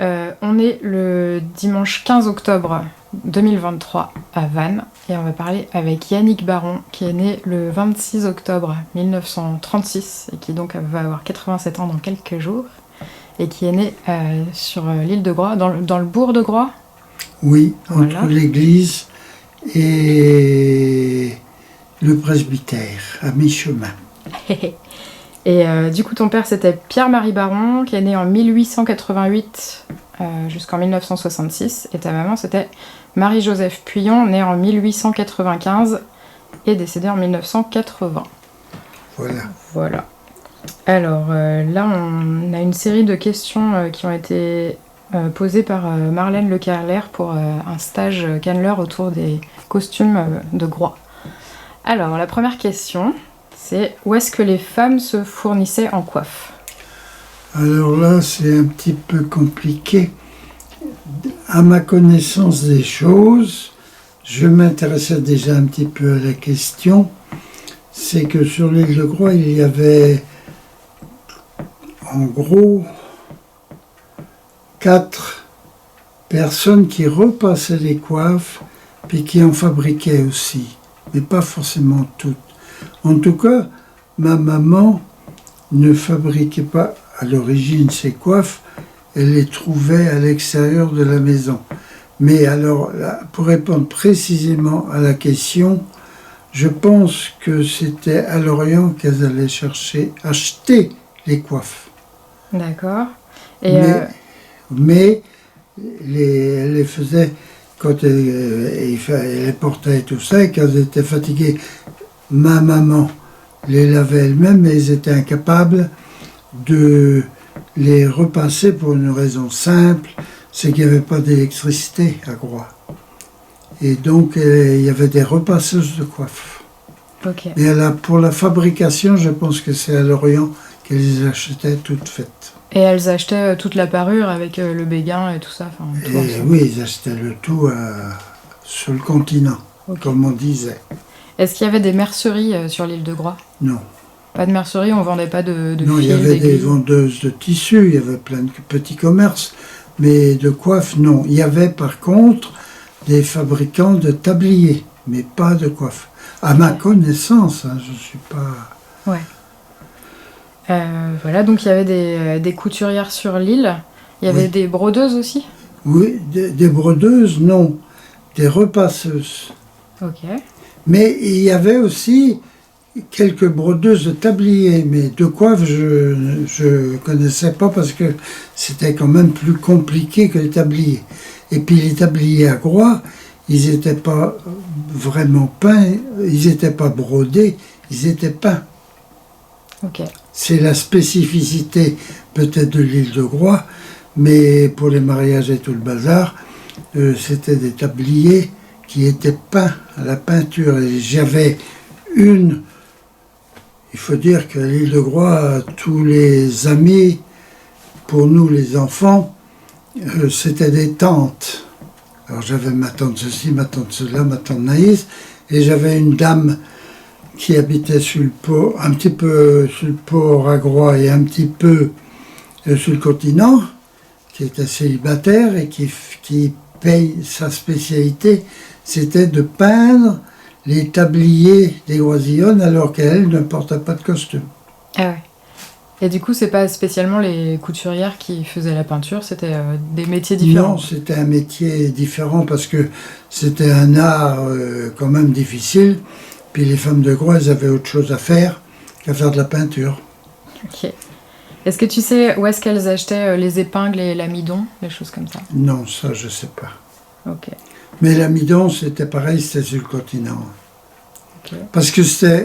On est le dimanche 15 octobre 2023 à Vannes et on va parler avec Yannick Baron qui est né le 26 octobre 1936 et qui donc va avoir 87 ans dans quelques jours et qui est né sur l'île de Groix, dans le bourg de Groix. Oui, entre l'église et le presbytère, à mi-chemin. Et du coup, ton père, c'était Pierre-Marie Baron, qui est né en 1888 jusqu'en 1966. Et ta maman, c'était Marie-Joseph Puyon, née en 1895 et décédée en 1980. Voilà. Alors, là, on a une série de questions qui ont été posées par Marlène Le Carrelaire pour un stage Canneleur autour des costumes de Groix. Alors, la première question... c'est où est-ce que les femmes se fournissaient en coiffe? Alors là, c'est un petit peu compliqué. À ma connaissance des choses, je m'intéressais déjà un petit peu à la question. C'est que sur l'île de Groix, il y avait en gros 4 personnes qui repassaient les coiffes, puis qui en fabriquaient aussi, mais pas forcément toutes. En tout cas, ma maman ne fabriquait pas à l'origine ses coiffes, elle les trouvait à l'extérieur de la maison. Mais alors, là, pour répondre précisément à la question, je pense que c'était à Lorient qu'elles allaient acheter les coiffes. D'accord. Mais elle les faisait quand elle les portait et tout ça, et quand elles étaient fatiguées. Ma maman les lavait elle-même, mais ils étaient incapables de les repasser pour une raison simple, c'est qu'il n'y avait pas d'électricité à Groix. Et donc, il y avait des repasseuses de coiffes. Okay. Et pour la fabrication, je pense que c'est à Lorient qu'elles les achetaient toutes faites. Et elles achetaient toute la parure avec le béguin et tout ça, tout oui, ils achetaient le tout sur le continent, comme on disait. Est-ce qu'il y avait des merceries sur l'île de Groix? Non. Pas de mercerie, on vendait pas de non, fils, il y avait des vendeuses de tissus, il y avait plein de petits commerces, mais de coiffes, non. Il y avait par contre des fabricants de tabliers, mais pas de coiffes. À ma connaissance, je ne suis pas... Ouais. Voilà, donc il y avait des couturières sur l'île. Il y avait des brodeuses aussi? Oui, des brodeuses, non. Des repasseuses. Ok. Mais il y avait aussi quelques brodeuses de tabliers, mais de coiffes, je ne connaissais pas parce que c'était quand même plus compliqué que les tabliers. Et puis les tabliers à Groix, ils n'étaient pas vraiment peints, ils n'étaient pas brodés, ils étaient peints. Okay. C'est la spécificité peut-être de l'île de Groix, mais pour les mariages et tout le bazar, c'était des tabliers qui étaient peints à la peinture. Et j'avais il faut dire qu'à l'île de Groix, tous les amis, pour nous les enfants, c'était des tantes. Alors j'avais ma tante ceci, ma tante cela, ma tante Naïs, et j'avais une dame qui habitait sur le port, un petit peu sur le port à Groix et un petit peu sur le continent, qui était célibataire et qui paye sa spécialité, c'était de peindre les tabliers des Oisillonnes alors qu'elle ne portait pas de costume. Ah ouais. Et du coup, c'est pas spécialement les couturières qui faisaient la peinture, c'était des métiers différents? Non, c'était un métier différent parce que c'était un art quand même difficile. Puis les femmes de Groix, elles avaient autre chose à faire qu'à faire de la peinture. Ok. Est-ce que tu sais où est-ce qu'elles achetaient les épingles et l'amidon, des choses comme ça? Non, ça je sais pas. Ok. Mais l'amidon, c'était pareil, c'était sur le continent. Okay. Parce que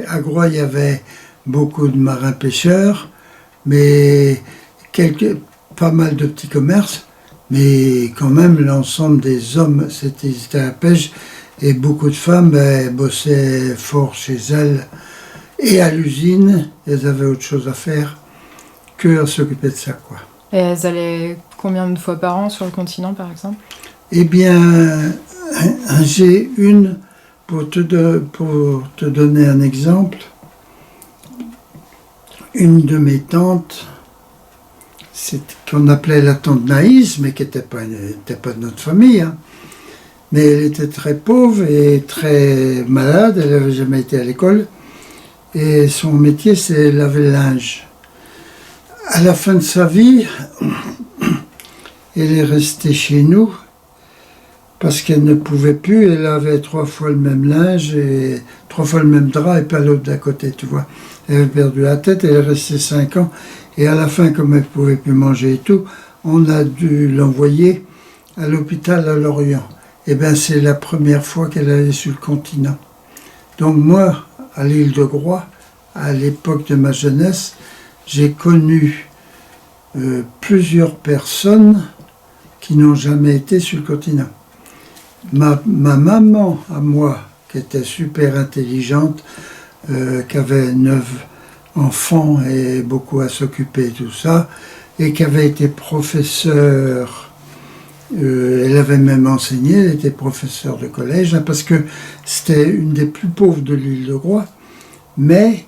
à Groix, il y avait beaucoup de marins-pêcheurs, mais pas mal de petits commerces, mais quand même l'ensemble des hommes, c'était à la pêche, et beaucoup de femmes bossaient fort chez elles, et à l'usine, elles avaient autre chose à faire que à s'occuper de ça, quoi. Et elles allaient combien de fois par an sur le continent, par exemple? Eh bien, j'ai pour te donner un exemple, une de mes tantes qu'on appelait la tante Naïs, mais qui n'était pas de notre famille. Hein. Mais elle était très pauvre et très malade, elle n'avait jamais été à l'école. Et son métier, c'est laver le linge. À la fin de sa vie, elle est restée chez nous parce qu'elle ne pouvait plus. Elle avait 3 fois le même linge et 3 fois le même drap et pas l'autre d'à côté, tu vois. Elle avait perdu la tête, elle est restée 5 ans. Et à la fin, comme elle ne pouvait plus manger et tout, on a dû l'envoyer à l'hôpital à Lorient. Et bien, c'est la première fois qu'elle allait sur le continent. Donc moi, à l'île de Groix, à l'époque de ma jeunesse, j'ai connu plusieurs personnes qui n'ont jamais été sur le continent. Ma maman, à moi, qui était super intelligente, qui avait 9 enfants et beaucoup à s'occuper, tout ça, et qui avait été professeure, elle avait même enseigné, elle était professeure de collège, hein, parce que c'était une des plus pauvres de l'île de Groix, mais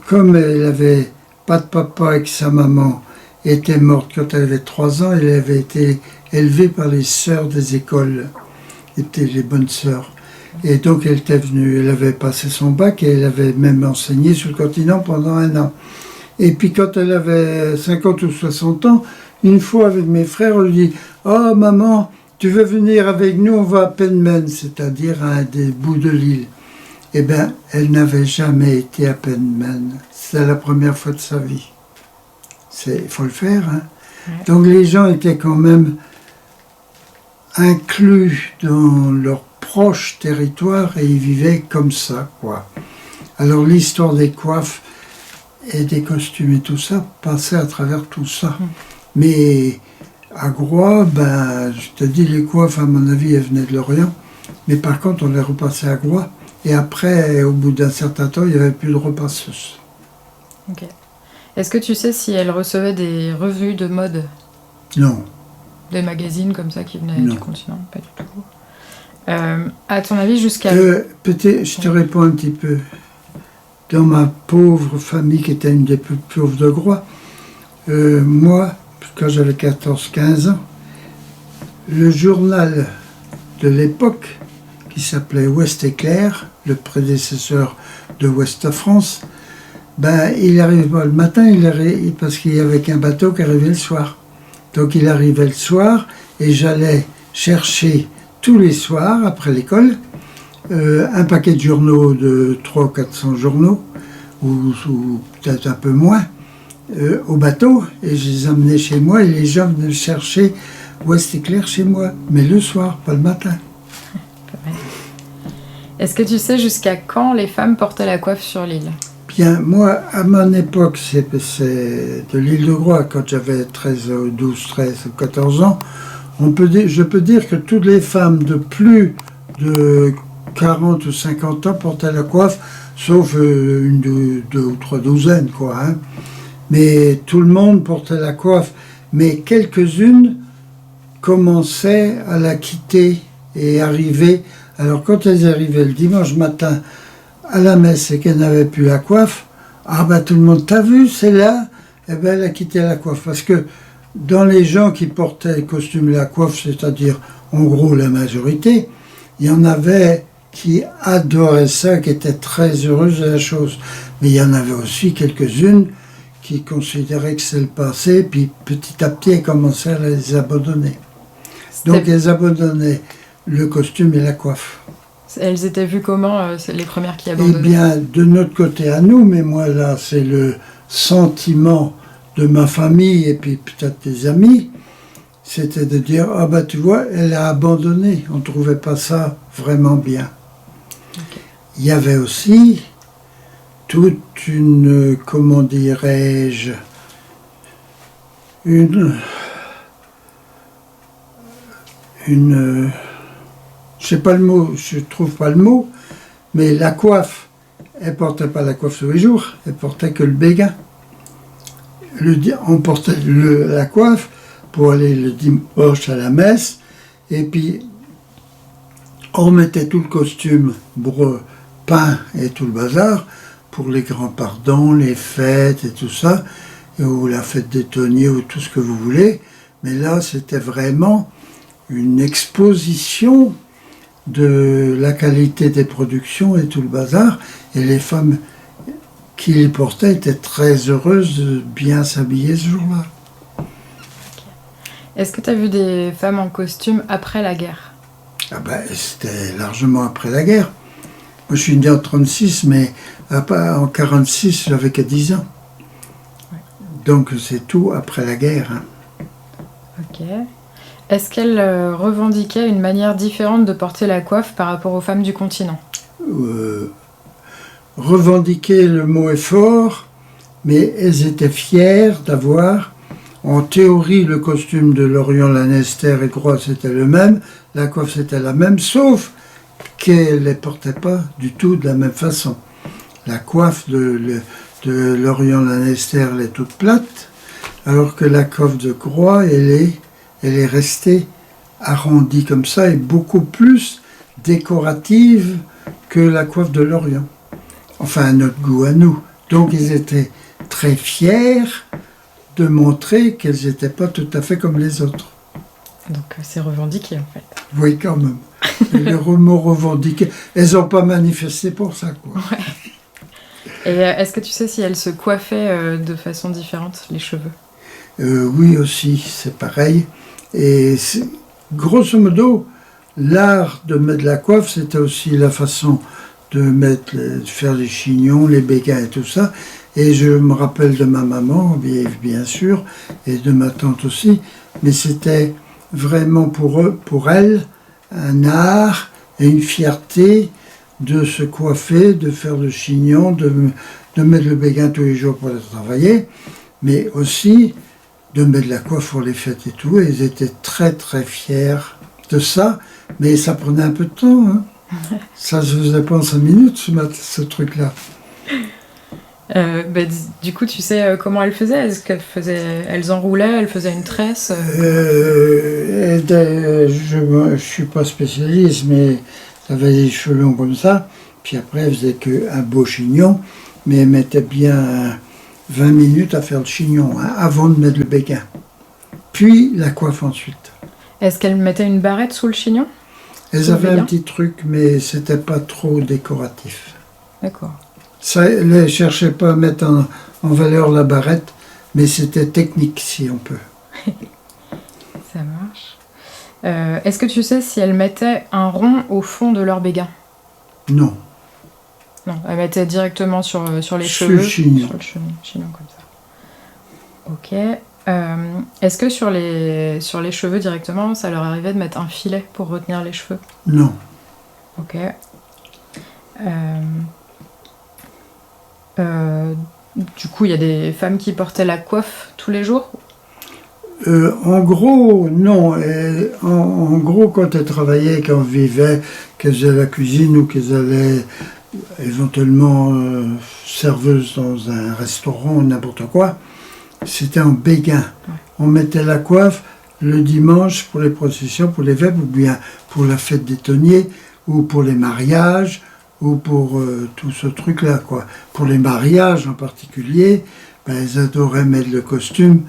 comme elle n'avait pas de papa et que sa maman était morte quand elle avait 3 ans, elle avait été élevée par les sœurs des écoles, étaient les bonnes sœurs. Et donc elle était venue, elle avait passé son bac et elle avait même enseigné sur le continent pendant 1 an. Et puis quand elle avait 50 ou 60 ans, une fois avec mes frères, on lui dit « Oh maman, tu veux venir avec nous, on va à Penmen », c'est-à-dire à un des bouts de l'île. Eh bien, elle n'avait jamais été à Penmen. C'était la première fois de sa vie. Il faut le faire, hein. Ouais. Donc les gens étaient quand même inclus dans leur proche territoire et ils vivaient comme ça, quoi. Alors l'histoire des coiffes et des costumes et tout ça passait à travers tout ça. Mais à Groix, ben, je te dis, les coiffes, à mon avis, elles venaient de Lorient. Mais par contre, on les repassait à Groix. Et après, au bout d'un certain temps, il n'y avait plus de repasseuse. Ok. Est-ce que tu sais si elle recevait des revues de mode? Non. Des magazines comme ça qui venaient du continent? Pas du tout. À ton avis, jusqu'à... Peut-être, je te réponds un petit peu. Dans ma pauvre famille, qui était une des plus pauvres de Groix, moi, quand j'avais 14-15 ans, le journal de l'époque, qui s'appelait Ouest Éclair, le prédécesseur de Ouest France, ben, il arrivait pas le matin, parce qu'il y avait qu'un bateau qui arrivait le soir. Donc il arrivait le soir, et j'allais chercher tous les soirs, après l'école, un paquet de journaux de 300 ou 400 journaux, ou peut-être un peu moins, au bateau, et je les amenais chez moi, et les gens venaient chercher Ouest Éclair chez moi, mais le soir, pas le matin. Est-ce que tu sais jusqu'à quand les femmes portaient la coiffe sur l'île? Bien, moi, à mon époque, c'est de l'île de Groix, quand j'avais 12, 13 ou 14 ans, je peux dire que toutes les femmes de plus de 40 ou 50 ans portaient la coiffe, sauf deux ou 3 douzaines, quoi. Hein. Mais tout le monde portait la coiffe, mais quelques-unes commençaient à la quitter et arrivaient. Alors quand elles arrivaient le dimanche matin à la messe et qu'elles n'avaient plus la coiffe, ah ben tout le monde t'a vu, c'est là, eh ben elle a quitté la coiffe. Parce que dans les gens qui portaient le costume et la coiffe, c'est-à-dire en gros la majorité, il y en avait qui adoraient ça, qui étaient très heureuses de la chose. Mais il y en avait aussi quelques-unes qui considéraient que c'est le passé, puis petit à petit elles commençaient à les abandonner. Donc elles abandonnaient le costume et la coiffe. Elles étaient vues comment, les premières qui abandonnaient? Eh bien, de notre côté à nous, mais moi là, c'est le sentiment de ma famille et puis peut-être des amis, c'était de dire, ah bah tu vois, elle a abandonné, on ne trouvait pas ça vraiment bien. Okay. Il y avait aussi toute une, comment dirais-je, je sais pas le mot, je trouve pas le mot, mais la coiffe, elle portait pas la coiffe tous les jours, elle portait que le béguin. On portait la coiffe pour aller le dimanche à la messe, et puis on mettait tout le costume peint et tout le bazar pour les grands pardons, les fêtes et tout ça, ou la fête des tonniers, ou tout ce que vous voulez. Mais là, c'était vraiment une exposition de la qualité des productions et tout le bazar. Et les femmes qui les portaient étaient très heureuses de bien s'habiller ce jour-là. Est-ce que tu as vu des femmes en costume après la guerre? Ah ben, c'était largement après la guerre. Moi, je suis né en 1936, mais en 1946, j'avais que 10 ans. Ouais. Donc, c'est tout après la guerre. Hein. Ok. Est-ce qu'elle revendiquait une manière différente de porter la coiffe par rapport aux femmes du continent? Revendiquer, le mot est fort, mais elles étaient fières d'avoir, en théorie, le costume de Lorient, Lanester et Groix, c'était le même, la coiffe, c'était la même, sauf qu'elle ne les portait pas du tout de la même façon. La coiffe de Lorient, Lanester, elle est toute plate, alors que la coiffe de Groix, elle est restée arrondie comme ça et beaucoup plus décorative que la coiffe de Lorient. Enfin, à notre goût, à nous. Donc, ils étaient très fiers de montrer qu'elles n'étaient pas tout à fait comme les autres. Donc, c'est revendiqué, en fait. Oui, quand même. Les mots revendiqués. Elles n'ont pas manifesté pour ça, quoi. Ouais. Et est-ce que tu sais si elles se coiffaient de façon différente, les cheveux? Oui, aussi, c'est pareil. Et grosso modo, l'art de mettre la coiffe, c'était aussi la façon de faire les chignons, les béguins et tout ça. Et je me rappelle de ma maman, bien sûr, et de ma tante aussi, mais c'était vraiment pour elle, un art et une fierté de se coiffer, de faire le chignon, de mettre le béguin tous les jours pour aller travailler, mais aussi de mettre la coiffe pour les fêtes et tout. Et ils étaient très très fiers de ça, mais ça prenait un peu de temps. Hein. Ça se faisait pas en 5 minutes, ce truc-là. Du coup, tu sais comment elles faisaient? Est-ce qu'elles elles enroulaient, elles faisaient une tresse? Je suis pas spécialiste, mais elle avait des cheveux longs comme ça. Puis après, elle faisait qu'un beau chignon, mais elle mettait bien 20 minutes à faire le chignon, hein, avant de mettre le béguin. Puis la coiffe ensuite. Est-ce qu'elles mettaient une barrette sous le chignon? Elles avaient un petit truc, mais c'était pas trop décoratif. D'accord. Ça, elles ne cherchaient pas à mettre en valeur la barrette, mais c'était technique, si on peut. Ça marche. Est-ce que tu sais si elles mettaient un rond au fond de leur béguin? Non. Non, elles mettaient directement sur les Sur cheveux. le chignon. Sur le chignon comme ça. Ok. Est-ce que sur les cheveux directement, ça leur arrivait de mettre un filet pour retenir les cheveux? Non. Ok. Du coup, il y a des femmes qui portaient la coiffe tous les jours? En gros, non. En gros, quand elles travaillaient, quand elles vivaient, qu'elles faisaient la cuisine ou qu'elles allaient éventuellement serveuse dans un restaurant ou n'importe quoi, c'était en béguin. Ouais. On mettait la coiffe le dimanche pour les processions, pour les vêpres, ou bien pour la fête des tonniers, ou pour les mariages, ou pour tout ce truc-là, quoi. Pour les mariages en particulier, ils adoraient mettre le costume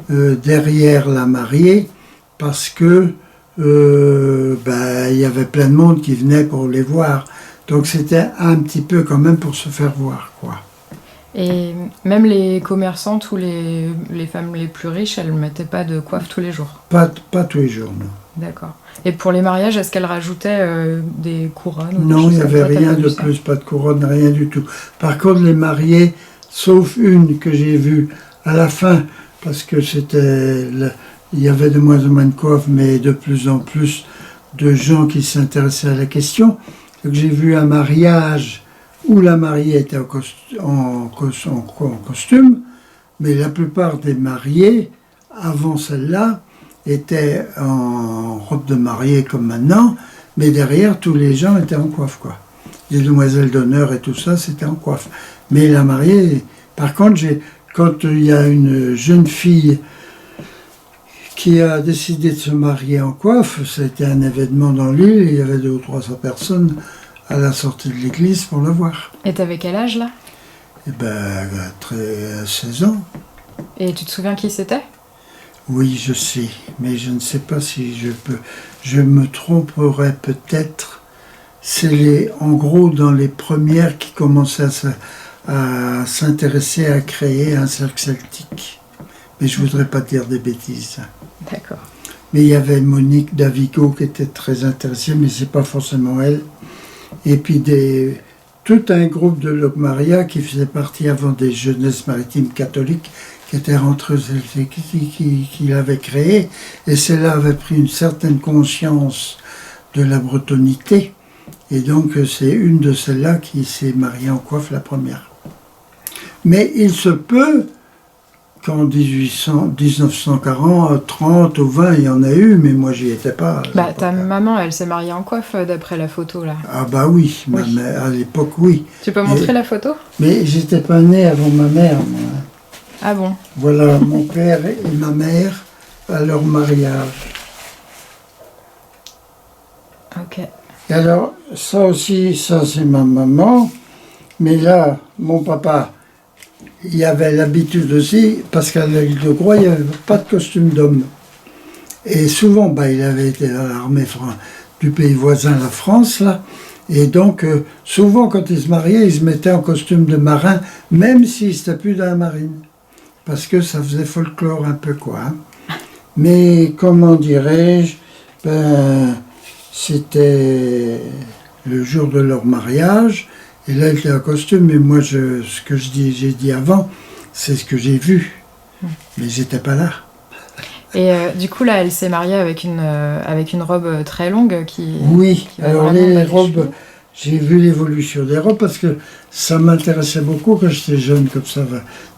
derrière la mariée, parce que y avait plein de monde qui venait pour les voir. Donc c'était un petit peu quand même pour se faire voir, quoi. Et même les commerçantes ou les femmes les plus riches, elles ne mettaient pas de coiffe tous les jours? Pas tous les jours, non. D'accord. Et pour les mariages, est-ce qu'elles rajoutaient des couronnes ou Non, il n'y avait rien de plus, pas de couronne, rien du tout. Par contre, les mariés, sauf une que j'ai vue à la fin, parce que il y avait de moins en moins de coiffes, mais de plus en plus de gens qui s'intéressaient à la question. Donc j'ai vu un mariage où la mariée était en costume, mais la plupart des mariés, avant celle-là, étaient en robe de mariée comme maintenant, mais derrière, tous les gens étaient en coiffe, quoi. Les demoiselles d'honneur et tout ça, c'était en coiffe. Mais la mariée, par contre, quand il y a une jeune fille qui a décidé de se marier en coiffe, c'était un événement dans l'île, il y avait 200 ou 300 personnes à la sortie de l'église pour le voir. Et t'avais quel âge là? 16 ans. Et tu te souviens qui c'était? Oui, je sais, mais je ne sais pas si je peux. Je me tromperais peut-être. En gros, dans les premières qui commençaient à s'intéresser à créer un cercle celtique. Mais je voudrais pas dire des bêtises. D'accord. Mais il y avait Monique Davigo qui était très intéressée, mais c'est pas forcément elle. Et puis tout un groupe de Logmaria qui faisait partie avant des jeunesses maritimes catholiques qui étaient rentrés, qui l'avaient créé. Et celle-là avait pris une certaine conscience de la bretonité. Et donc c'est une de celles-là qui s'est mariée en coiffe, la première. Mais il se peut qu'en 1940, 30 ou 20, il y en a eu, mais moi j'y étais pas. Bah, ta maman, elle s'est mariée en coiffe d'après la photo là. Ah bah oui, à l'époque oui. Tu peux montrer la photo? Mais j'étais pas né avant ma mère, moi. Ah bon? Voilà mon père et ma mère à leur mariage. Ok. Et alors, ça aussi, ça c'est ma maman. Mais là, mon papa, il avait l'habitude aussi, parce qu'à l'île de Groix, il n'y avait pas de costume d'homme. Et souvent, il avait été dans l'armée du pays voisin, la France, là. Et donc, souvent, quand il se mariait, il se mettait en costume de marin, même s'il n'était plus dans la marine. Parce que ça faisait folklore un peu, quoi. Hein. Mais, comment dirais-je, c'était le jour de leur mariage, et là, il était en costume, mais moi, ce que j'ai dit avant, c'est ce que j'ai vu. Mais j'étais pas là. Et du coup, là, elle s'est mariée avec une robe très longue Oui, alors les robes, j'ai vu l'évolution des robes, parce que ça m'intéressait beaucoup quand j'étais jeune, comme ça,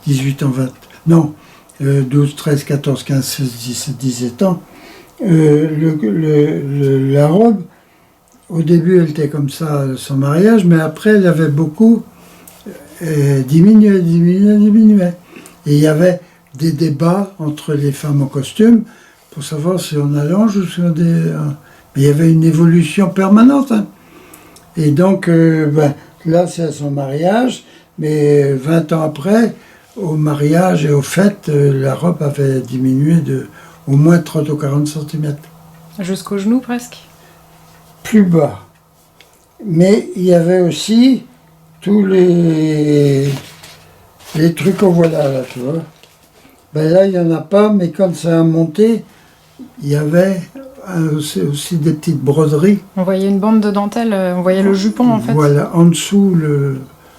18 ans, 20... Non, 12, 13, 14, 15, 16, 17, 17 ans. La robe, au début, elle était comme ça, son mariage, mais après, elle avait beaucoup diminué. Et il y avait des débats entre les femmes en costume pour savoir si on allonge ou si on... Mais il y avait une évolution permanente. Hein. Et donc, là, c'est à son mariage, mais 20 ans après, au mariage et au fêtes, la robe avait diminué de au moins 30 ou 40 cm. Jusqu'au genou, presque? Plus bas. Mais il y avait aussi tous les trucs au voilà, là, tu vois. Là, il n'y en a pas, mais quand ça a monté, il y avait aussi des petites broderies. On voyait une bande de dentelle, on voyait le jupon, en fait. Voilà, en dessous,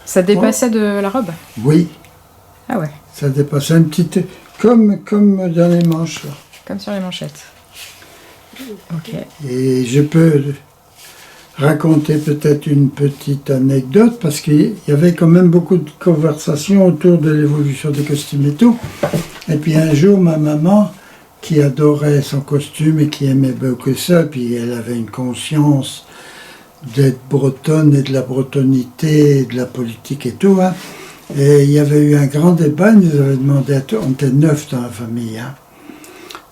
Ça dépassait de la robe? Oui. Ah ouais. Ça dépassait une petite... Comme dans les manches, là. Comme sur les manchettes. Ok. Et je peux raconter peut-être une petite anecdote, parce qu'il y avait quand même beaucoup de conversations autour de l'évolution des costumes et tout. Et puis un jour, ma maman, qui adorait son costume et qui aimait beaucoup ça, puis elle avait une conscience d'être bretonne et de la bretonité, et de la politique et tout, hein. Et il y avait eu un grand débat, elle nous avait demandé, on était 9 dans la famille, hein.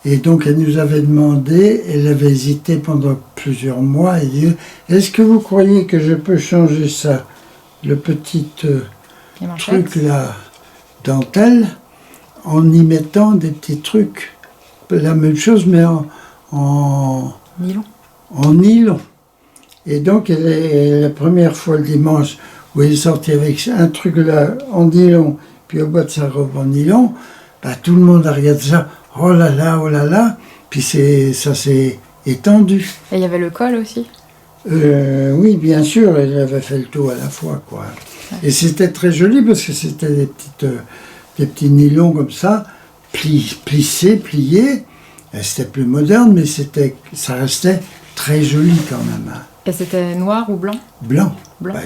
Et donc elle nous avait demandé, elle avait hésité pendant plusieurs mois, elle dit, est-ce que vous croyez que je peux changer ça, le petit truc là, dentelle, en y mettant des petits trucs, la même chose mais en nylon. En nylon. Et donc la première fois le dimanche où elle est sortie avec un truc là en nylon, puis au bas de sa robe en nylon, tout le monde a regardé ça. Oh là là, puis ça s'est étendu. Et il y avait le col aussi? Oui, bien sûr, elle avait fait le tout à la fois, quoi. Ouais. Et c'était très joli parce que c'était des petits nylons comme ça, plissés, pliés. C'était plus moderne, mais ça restait très joli quand même. Hein. Et c'était noir ou blanc? Blanc.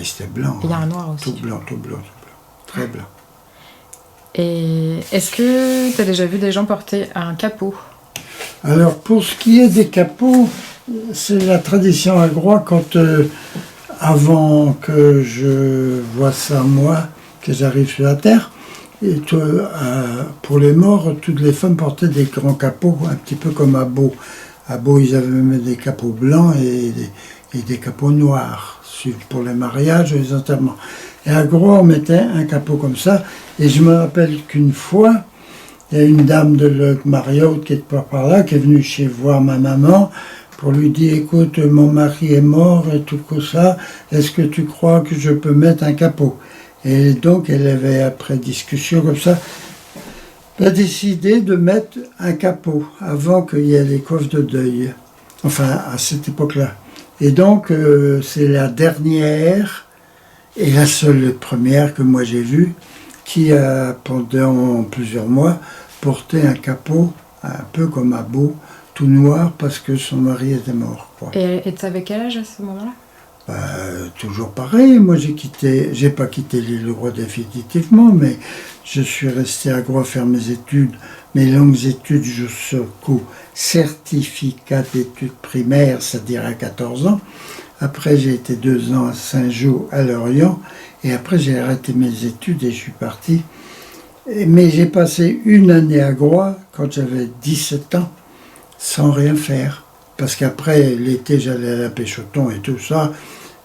C'était blanc. Il y a un noir aussi. Tout blanc. Très blanc. Et est-ce que tu as déjà vu des gens porter un capot? Alors, pour ce qui est des capots, c'est la tradition à Groix quand, avant que je vois ça, moi, que j'arrive sur la terre, et pour les morts, toutes les femmes portaient des grands capots, un petit peu comme à Beau. À Beau, ils avaient même des capots blancs et des capots noirs, pour les mariages et les enterrements. Et à Groix, on mettait un capot comme ça. Et je me rappelle qu'une fois, il y a une dame de Leuc Mariotte qui est par là, qui est venue chez voir ma maman pour lui dire, écoute, mon mari est mort et tout ça, est-ce que tu crois que je peux mettre un capot? Et donc elle avait, après discussion comme ça, a décidé de mettre un capot avant qu'il y ait les coiffes de deuil, enfin à cette époque-là. Et donc c'est la dernière et la seule première que moi j'ai vue qui a pendant plusieurs mois porté un capot un peu comme à Beau, tout noir parce que son mari était mort, quoi. Et tu avais quel âge à ce moment-là? Toujours pareil, moi j'ai pas quitté l'île de Groix définitivement, mais je suis resté à Groix faire mes études, mes longues études jusqu'au certificat d'études primaires, c'est-à-dire à 14 ans. Après j'ai été 2 ans à Saint-Jean, à Lorient, et après j'ai arrêté mes études et je suis parti. Mais j'ai passé une année à Groix quand j'avais 17 ans, sans rien faire. Parce qu'après, l'été, j'allais à la pêche au thon et tout ça.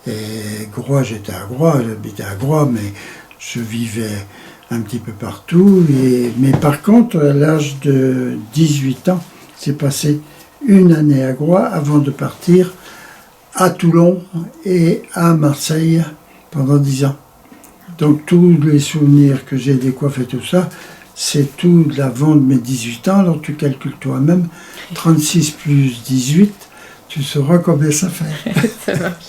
Et Groix, j'étais à Groix, j'habitais à Groix, mais je vivais un petit peu partout. Mais par contre, à l'âge de 18 ans, j'ai passé une année à Groix avant de partir à Toulon et à Marseille pendant 10 ans. Donc tous les souvenirs que j'ai des coiffes et tout ça, c'est tout l'avant de mes 18 ans, alors tu calcules toi-même, 36 plus 18, tu sauras combien ça fait. Ça marche.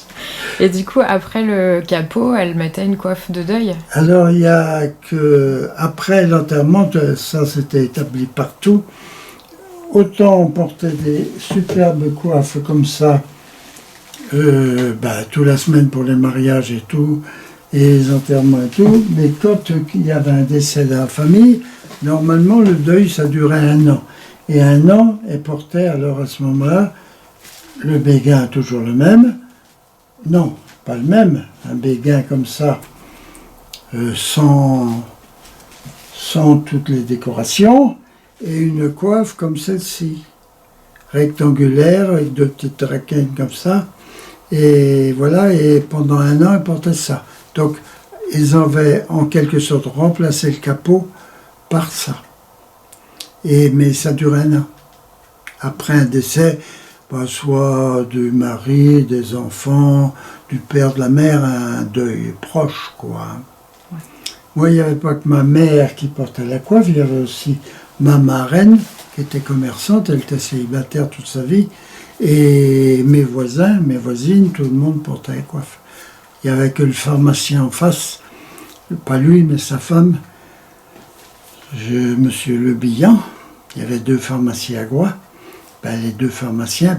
Et du coup, après le capot, elle mettait une coiffe de deuil? Alors il y a que, après l'enterrement, ça c'était établi partout, autant on portait des superbes coiffes comme ça, toute la semaine pour les mariages et tout, et les enterrements et tout, mais quand il y avait un décès dans la famille, normalement le deuil ça durait 1 an. Et 1 an, elle portait alors à ce moment-là, le béguin toujours le même, non, pas le même, un béguin comme ça, sans toutes les décorations, et une coiffe comme celle-ci, rectangulaire, avec 2 petites raquettes comme ça, et voilà, et pendant 1 an, elle portait ça. Donc, ils avaient en quelque sorte remplacé le capot par ça. Mais ça durait 1 an. Après un décès, soit du mari, des enfants, du père, de la mère, un deuil proche, quoi. Ouais. Moi, il n'y avait pas que ma mère qui portait la coiffe, il y avait aussi ma marraine, qui était commerçante, elle était célibataire toute sa vie, et mes voisins, mes voisines, tout le monde portait la coiffe. Il n'y avait que le pharmacien en face, pas lui, mais sa femme, Monsieur Le Billan. Il y avait 2 pharmaciens à Groix. Les 2 pharmaciennes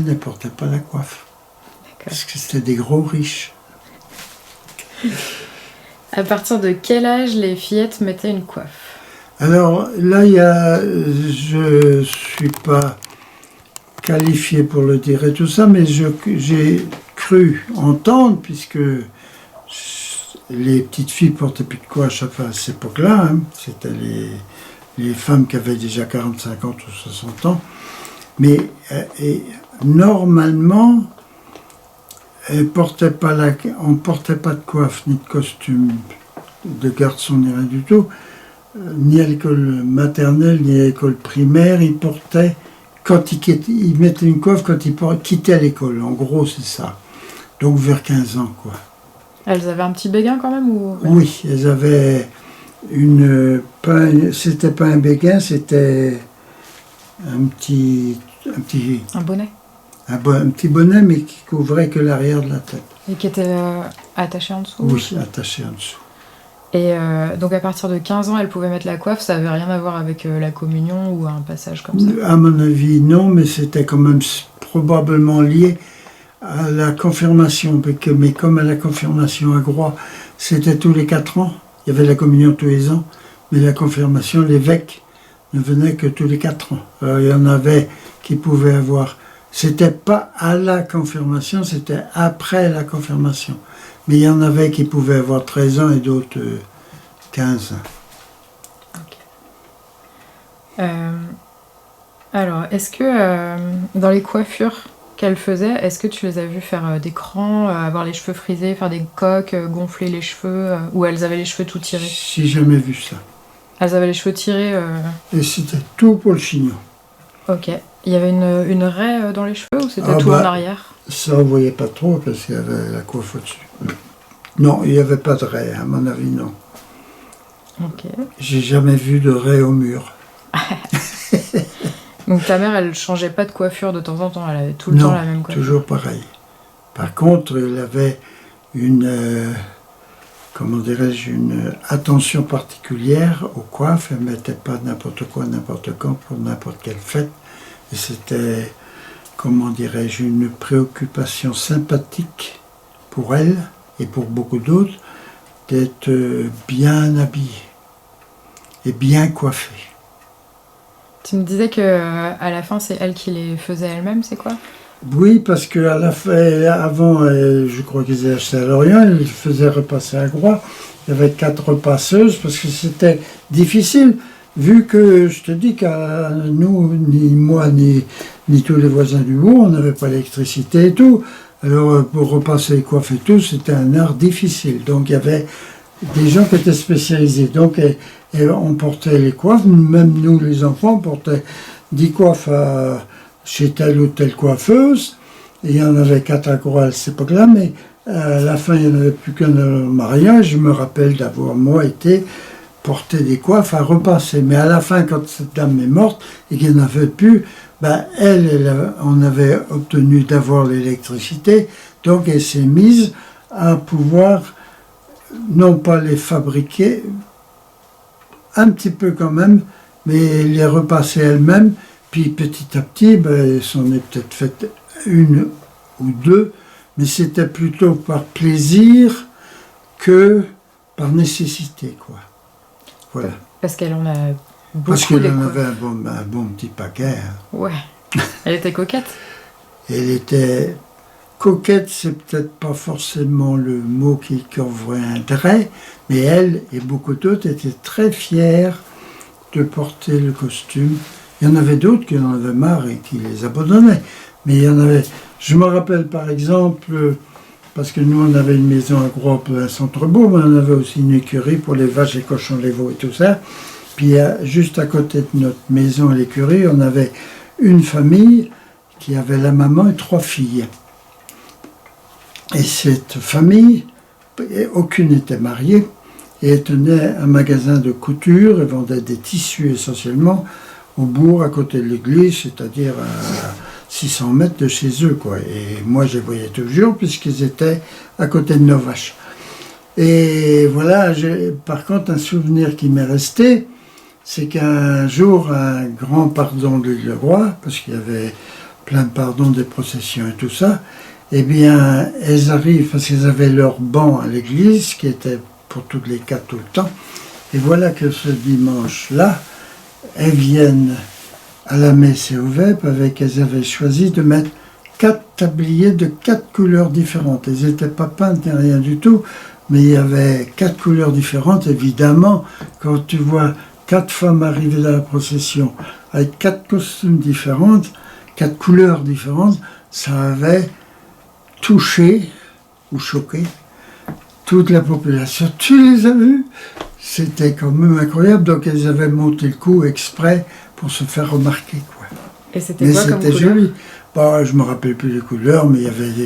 ne portaient pas la coiffe. D'accord. Parce que c'était des gros riches. À partir de quel âge les fillettes mettaient une coiffe? Alors là, je suis pas qualifié pour le dire et tout ça, mais j'ai cru entendre, puisque les petites filles portaient plus de coiffe à cette époque-là, hein. C'était les femmes qui avaient déjà 40, 50 ou 60 ans, mais normalement, on ne portait pas de coiffe, ni de costume de garçon, ni rien du tout, ni à l'école maternelle, ni à l'école primaire, ils portaient, ils mettaient une coiffe quand ils quittaient l'école, en gros c'est ça, donc vers 15 ans, quoi. Elles avaient un petit béguin quand même ou... Oui, elles avaient c'était pas un béguin, c'était un bonnet. Un petit bonnet, mais qui couvrait que l'arrière de la tête. Et qui était attaché en dessous? Oui, attaché en dessous. Et donc à partir de 15 ans, elle pouvait mettre la coiffe, ça n'avait rien à voir avec la communion ou un passage comme ça? À mon avis, non, mais c'était quand même probablement lié à la confirmation. Mais comme à la confirmation à Groix, c'était tous les 4 ans. Il y avait la communion tous les ans, mais la confirmation, l'évêque ne venait que tous les 4 ans. Alors, il y en avait qui pouvaient avoir... C'était pas à la confirmation, c'était après la confirmation. Mais il y en avait qui pouvaient avoir 13 ans et d'autres 15 ans. Okay. Alors, est-ce que dans les coiffures qu'elle faisait, est-ce que tu les as vues faire des crans, avoir les cheveux frisés, faire des coques, gonfler les cheveux, ou elles avaient les cheveux tout tirés? J'ai jamais vu ça. Elles avaient les cheveux tirés. Et c'était tout pour le chignon. Ok. Il y avait une raie dans les cheveux ou c'était tout en arrière? Ça, on ne voyait pas trop parce qu'il y avait la coiffe au-dessus. Non, il n'y avait pas de raie, à mon avis, non. Ok. J'ai jamais vu de raie au mur. Donc ta mère, elle changeait pas de coiffure de temps en temps, elle avait tout le temps la même coiffure? Toujours pareil. Par contre, elle avait une, comment dirais-je, une attention particulière aux coiffes. Elle ne mettait pas n'importe quoi, n'importe quand, pour n'importe quelle fête. Et c'était, comment dirais-je, une préoccupation sympathique pour elle et pour beaucoup d'autres d'être bien habillée et bien coiffée. Tu me disais qu'à la fin, c'est elle qui les faisait elle-même, c'est quoi? Oui, parce qu'à la fin, avant, je crois qu'ils aient acheté à Lorient, ils les faisaient repasser à Groix. Il y avait 4 repasseuses parce que c'était difficile, vu que je te dis qu'à nous, ni moi, ni tous les voisins du bourg, on n'avait pas l'électricité et tout. Alors, pour repasser les coiffes et tout, c'était un art difficile. Donc, il y avait des gens qui étaient spécialisés. Donc, et on portait les coiffes, même nous, les enfants, on portait 10 coiffes chez telle ou telle coiffeuse. Et il y en avait 4 à Groix à cette époque-là, mais à la fin, il n'y en avait plus qu'un mariage. Je me rappelle d'avoir, moi, été porter des coiffes à repasser. Mais à la fin, quand cette dame est morte et qu'il n'y en avait plus, ben, on avait obtenu d'avoir l'électricité, donc elle s'est mise à pouvoir, non pas les fabriquer, un petit peu quand même, mais les repasser elle-même, puis petit à petit, ben, elle s'en est peut-être faite 1 ou 2, mais c'était plutôt par plaisir que par nécessité, quoi. Voilà. Parce qu'elle en a beaucoup. Parce qu'elle en avait un bon petit paquet. Hein. Ouais. Elle était coquette. Elle était coquette, c'est peut-être pas forcément le mot qui conviendrait, mais elle et beaucoup d'autres étaient très fiers de porter le costume. Il y en avait d'autres qui en avaient marre et qui les abandonnaient. Mais il y en avait. Je me rappelle par exemple, parce que nous on avait une maison à Groix, un centre-bourg, mais on avait aussi une écurie pour les vaches, les cochons, les veaux et tout ça. Puis juste à côté de notre maison et l'écurie, on avait une famille qui avait la maman et 3 filles. Et cette famille, aucune n'était mariée, et elle tenait un magasin de couture et vendait des tissus essentiellement au bourg à côté de l'église, c'est-à-dire à 600 mètres de chez eux, quoi. Et moi, je les voyais toujours puisqu'ils étaient à côté de nos vaches. Et voilà, par contre, un souvenir qui m'est resté, c'est qu'un jour, un grand pardon de l'île de Groix, parce qu'il y avait plein de pardons des processions et tout ça, eh bien, elles arrivent, parce qu'elles avaient leur banc à l'église, qui était pour toutes les 4 tout le temps, et voilà que ce dimanche-là, elles viennent à la messe et au vêpres, elles avaient choisi de mettre 4 tabliers de 4 couleurs différentes. Elles n'étaient pas peintes ni rien du tout, mais il y avait 4 couleurs différentes. Évidemment, quand tu vois 4 femmes arriver dans la procession avec 4 costumes différents, 4 couleurs différentes, ça avait touché ou choqué toute la population. Tu les as vus? C'était quand même incroyable. Donc elles avaient monté le coup exprès pour se faire remarquer, quoi. Et c'était quoi comme couleur? Joli. Bah, je ne me rappelle plus les couleurs, mais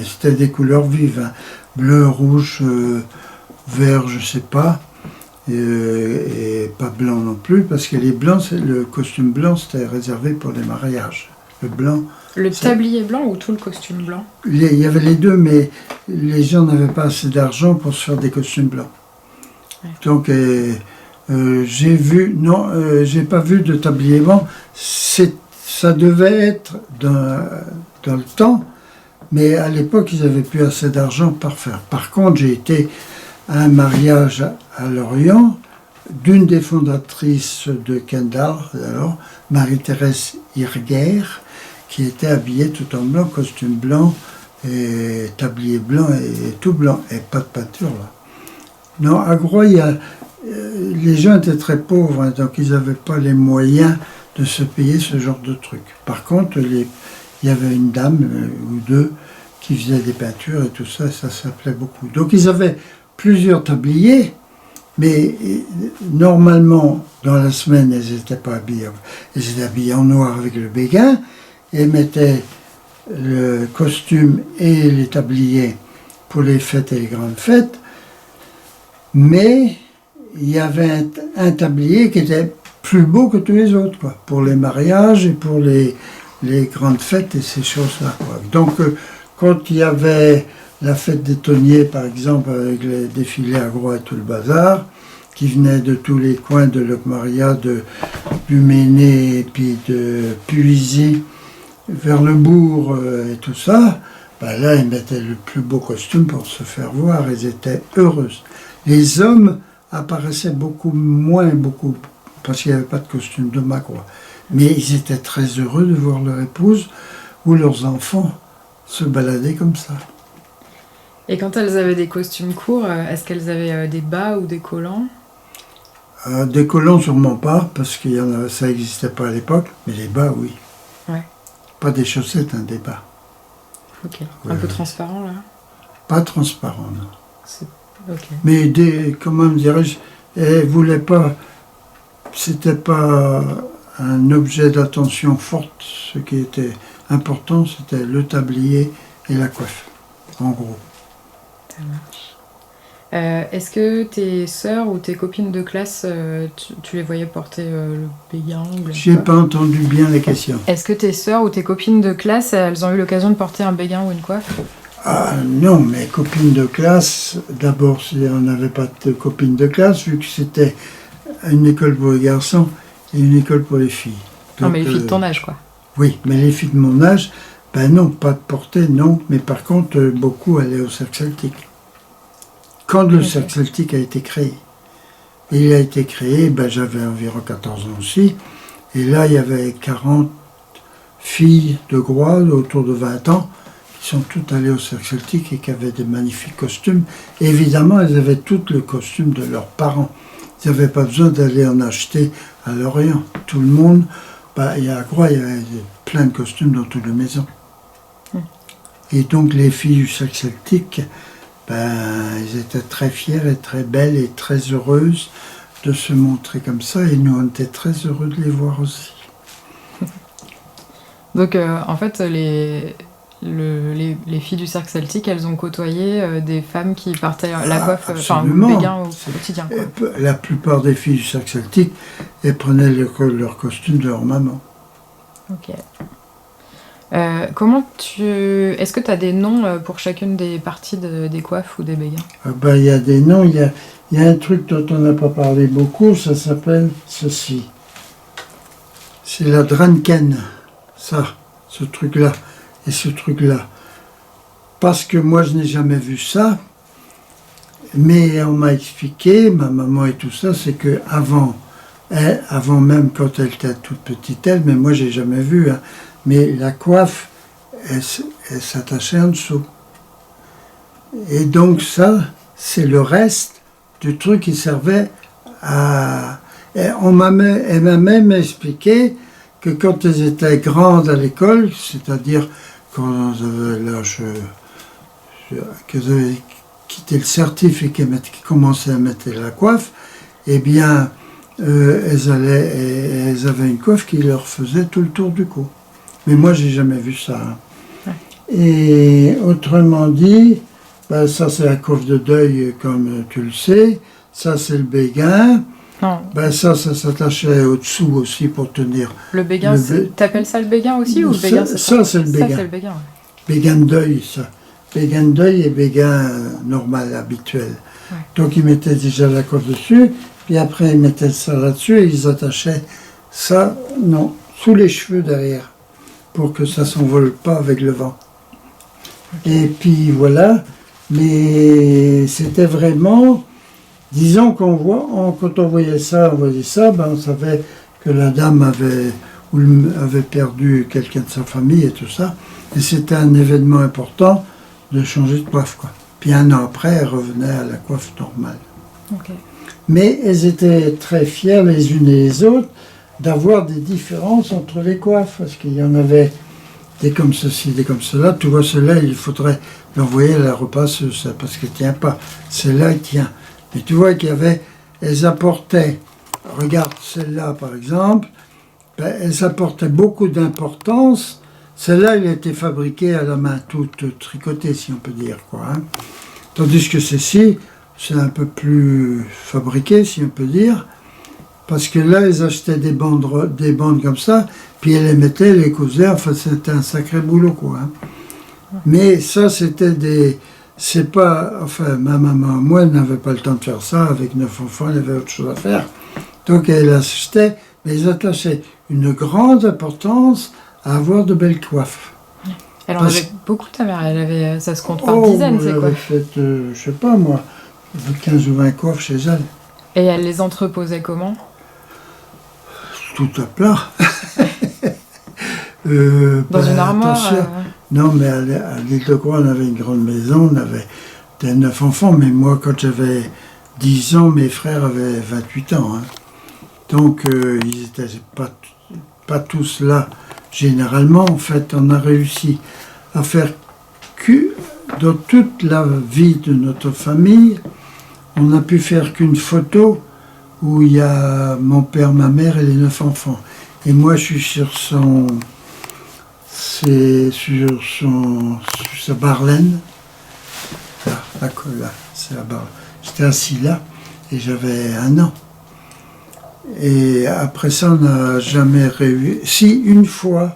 c'était des couleurs vives. Hein. Bleu, rouge, vert, je ne sais pas. Et pas blanc non plus, parce que les blancs, le costume blanc, c'était réservé pour les mariages. Le blanc. Le tablier blanc ou tout le costume blanc? Il y avait les deux, mais les gens n'avaient pas assez d'argent pour se faire des costumes blancs. Ouais. Donc, j'ai pas vu de tablier blanc. Ça devait être dans le temps, mais à l'époque, ils n'avaient plus assez d'argent pour faire. Par contre, j'ai été à un mariage à Lorient d'une des fondatrices de Kendall, alors, Marie-Thérèse Irguer, qui était habillée tout en blanc, costume blanc, et tablier blanc et tout blanc, et pas de peinture là. Non, à Groix, les gens étaient très pauvres, hein, donc ils n'avaient pas les moyens de se payer ce genre de truc. Par contre, il y avait une dame ou deux qui faisait des peintures et tout ça, ça s'appelait beaucoup. Donc ils avaient plusieurs tabliers, Mais normalement, dans la semaine, elles n'étaient pas habillées. Elles étaient habillées en noir avec le béguin, et mettaient le costume et les tabliers pour les fêtes et les grandes fêtes. Mais il y avait un tablier qui était plus beau que tous les autres, quoi, pour les mariages et pour les grandes fêtes et ces choses-là, quoi. Donc, quand il y avait la fête des tonniers, par exemple, avec les défilés à Groix et tout le bazar, qui venaient de tous les coins de Locmaria, du Méné et puis de Puisy, vers le bourg et tout ça, ben là, ils mettaient le plus beau costume pour se faire voir. Ils étaient heureuses. Les hommes apparaissaient beaucoup moins, parce qu'il n'y avait pas de costume de macro. Mais ils étaient très heureux de voir leur épouse ou leurs enfants se balader comme ça. Et quand elles avaient des costumes courts, est-ce qu'elles avaient des bas ou des collants? Des collants, sûrement pas, parce que ça n'existait pas à l'époque, mais les bas, oui. Ouais. Pas des chaussettes, des bas. Ok. Un peu transparent, là? Pas transparent, non. Ok. Mais comment dirais-je, elles voulaient pas, c'était pas un objet d'attention forte. Ce qui était important, c'était le tablier et la coiffe, en gros. Ça marche. Est-ce que tes sœurs ou tes copines de classe, tu les voyais porter le béguin ou J'ai pas entendu bien les questions. Est-ce que tes sœurs ou tes copines de classe, elles ont eu l'occasion de porter un béguin ou une coiffe? Ah non, mes copines de classe, d'abord, on n'avait pas de copines de classe, vu que c'était une école pour les garçons et une école pour les filles. Donc, non, mais les filles de ton âge, quoi. Oui, mais les filles de mon âge, ben non, pas de portée, non. Mais par contre, beaucoup allaient au cercle celtique. Quand le cercle celtique a été créé. Et il a été créé, ben, j'avais environ 14 ans aussi. Et là, il y avait 40 filles de Groix, autour de 20 ans, qui sont toutes allées au cercle celtique et qui avaient des magnifiques costumes. Et évidemment, elles avaient toutes le costume de leurs parents. Ils n'avaient pas besoin d'aller en acheter à Lorient. Tout le monde, ben, à Groix, il y avait plein de costumes dans toutes les maisons. Et donc, les filles du cercle celtique, ben, elles étaient très fières et très belles et très heureuses de se montrer comme ça. Et nous, on était très heureux de les voir aussi. Donc, en fait, les filles du cercle celtique, elles ont côtoyé des femmes qui partaient la coiffe, enfin, le béguin au quotidien, quoi. La plupart des filles du cercle celtique, elles prenaient leur costume de leur maman. Ok. Est-ce que tu as des noms pour chacune des parties des coiffes ou des béguins? Ben, il y a des noms, il y a un truc dont on n'a pas parlé beaucoup, ça s'appelle ceci. C'est la dranken, ça, ce truc-là et ce truc-là. Parce que moi, je n'ai jamais vu ça, mais on m'a expliqué, ma maman et tout ça, c'est que avant même quand elle était toute petite, mais moi, j'ai jamais vu, hein, mais la coiffe, elle s'attachait en dessous. Et donc ça, c'est le reste du truc qui servait à... Elle m'a même expliqué que quand elles étaient grandes à l'école, c'est-à-dire quand elles avaient l'âge... qu'elles avaient quitté le certif et qu'elles commençaient à mettre la coiffe, eh bien, elles avaient une coiffe qui leur faisait tout le tour du cou. Mais moi, j'ai jamais vu ça. Hein. Ouais. Et autrement dit, ben, ça c'est la coiffe de deuil, comme tu le sais. Ça c'est le béguin. Non. Ben, ça s'attachait au-dessous aussi pour tenir. Le béguin, t'appelles ça le béguin aussi ou le béguin ça c'est le béguin. Ça c'est le béguin. Ouais. Béguin de deuil, ça. Béguin de deuil et béguin normal, habituel. Ouais. Donc ils mettaient déjà la coiffe dessus, puis après ils mettaient ça là-dessus et ils attachaient ça, non, sous les cheveux derrière, pour que ça ne s'envole pas avec le vent. Okay. Et puis voilà, mais c'était vraiment, disons quand on voyait ça, ben on savait que la dame avait perdu quelqu'un de sa famille et tout ça, et c'était un événement important de changer de coiffe, quoi. Puis un an après, elle revenait à la coiffe normale. Okay. Mais elles étaient très fières les unes et les autres d'avoir des différences entre les coiffes, parce qu'il y en avait des comme ceci, des comme cela. Tu vois, celle-là, il faudrait l'envoyer à la repasseuse, parce qu'elle ne tient pas. Celle-là, elle tient. Mais tu vois qu'il y avait elles apportaient, regarde celle-là par exemple, ben, elles apportaient beaucoup d'importance. Celle-là, elle a été fabriquée à la main, toute tricotée, si on peut dire, quoi. Hein. Tandis que celle-ci, c'est un peu plus fabriqué, si on peut dire, parce que là, ils achetaient des bandes comme ça, puis elles les mettaient, les cousaient, enfin, c'était un sacré boulot, quoi. Hein. Mais ça, c'était des... C'est pas... Enfin, ma maman, moi, elle n'avait pas le temps de faire ça, avec 9 enfants, elle avait autre chose à faire. Donc, elle achetait, mais ils attachaient une grande importance à avoir de belles coiffes. Elle en avait beaucoup, ta mère, elle avait, ça se compte par dizaines, ces coiffes. Elle avait fait, je sais pas moi, 15 ou 20 coiffes chez elle. Et elle les entreposait comment? Tout à plat. Dans une armoire Non, mais à l'île de Groix, on avait une grande maison, on avait des 9 enfants, mais moi, quand j'avais 10 ans, mes frères avaient 28 ans. Hein. Donc, ils n'étaient pas tous là. Généralement, en fait, on a réussi à faire que, dans toute la vie de notre famille, on n'a pu faire qu'une photo où il y a mon père, ma mère et les 9 enfants. Et moi, je suis sur sa barlaine. Là, c'est la barre. J'étais assis là et j'avais 1 an. Et après ça, on n'a jamais réussi. Si, une fois,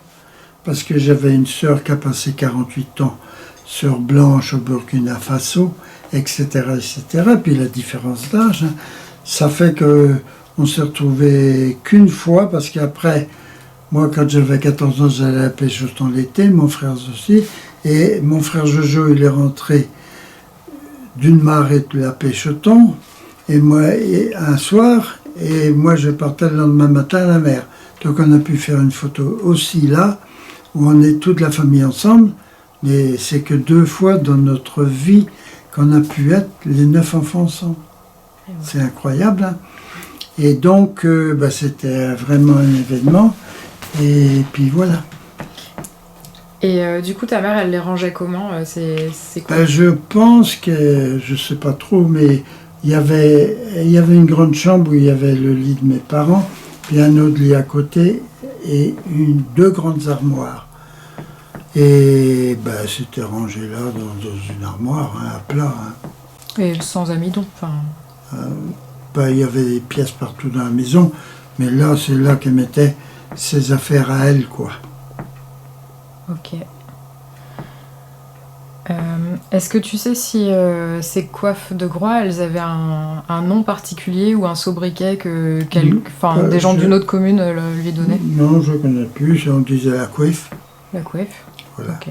parce que j'avais une sœur qui a passé 48 ans, sœur blanche au Burkina Faso, etc., etc. Puis la différence d'âge, hein, ça fait qu'on s'est retrouvés qu'une fois, parce qu'après, moi, quand j'avais 14 ans, j'allais à la pêche au thon l'été, mon frère aussi, et mon frère Jojo, il est rentré d'une marée de la pêche au thon, et moi, un soir, et moi, je partais le lendemain matin à la mer. Donc, on a pu faire une photo aussi là, où on est toute la famille ensemble, mais c'est que 2 fois dans notre vie qu'on a pu être les 9 enfants ensemble. C'est incroyable. Hein. Et donc, c'était vraiment un événement. Et puis voilà. Et du coup, ta mère, elle les rangeait comment? C'est quoi? Je pense que, je sais pas trop, mais il y avait une grande chambre où il y avait le lit de mes parents, puis un autre lit à côté, et 2 grandes armoires. Et c'était rangé là, dans une armoire, hein, à plat. Hein. Et sans amidon, enfin... Il y avait des pièces partout dans la maison, mais là, c'est là qu'elle mettait ses affaires à elle, quoi. Ok. Est-ce que tu sais si ces coiffes de Groix, elles avaient un nom particulier ou un sobriquet que des gens d'une autre commune lui donnaient? Non, je ne connais plus, on disait la coiffe. La coiffe. Voilà. Ok.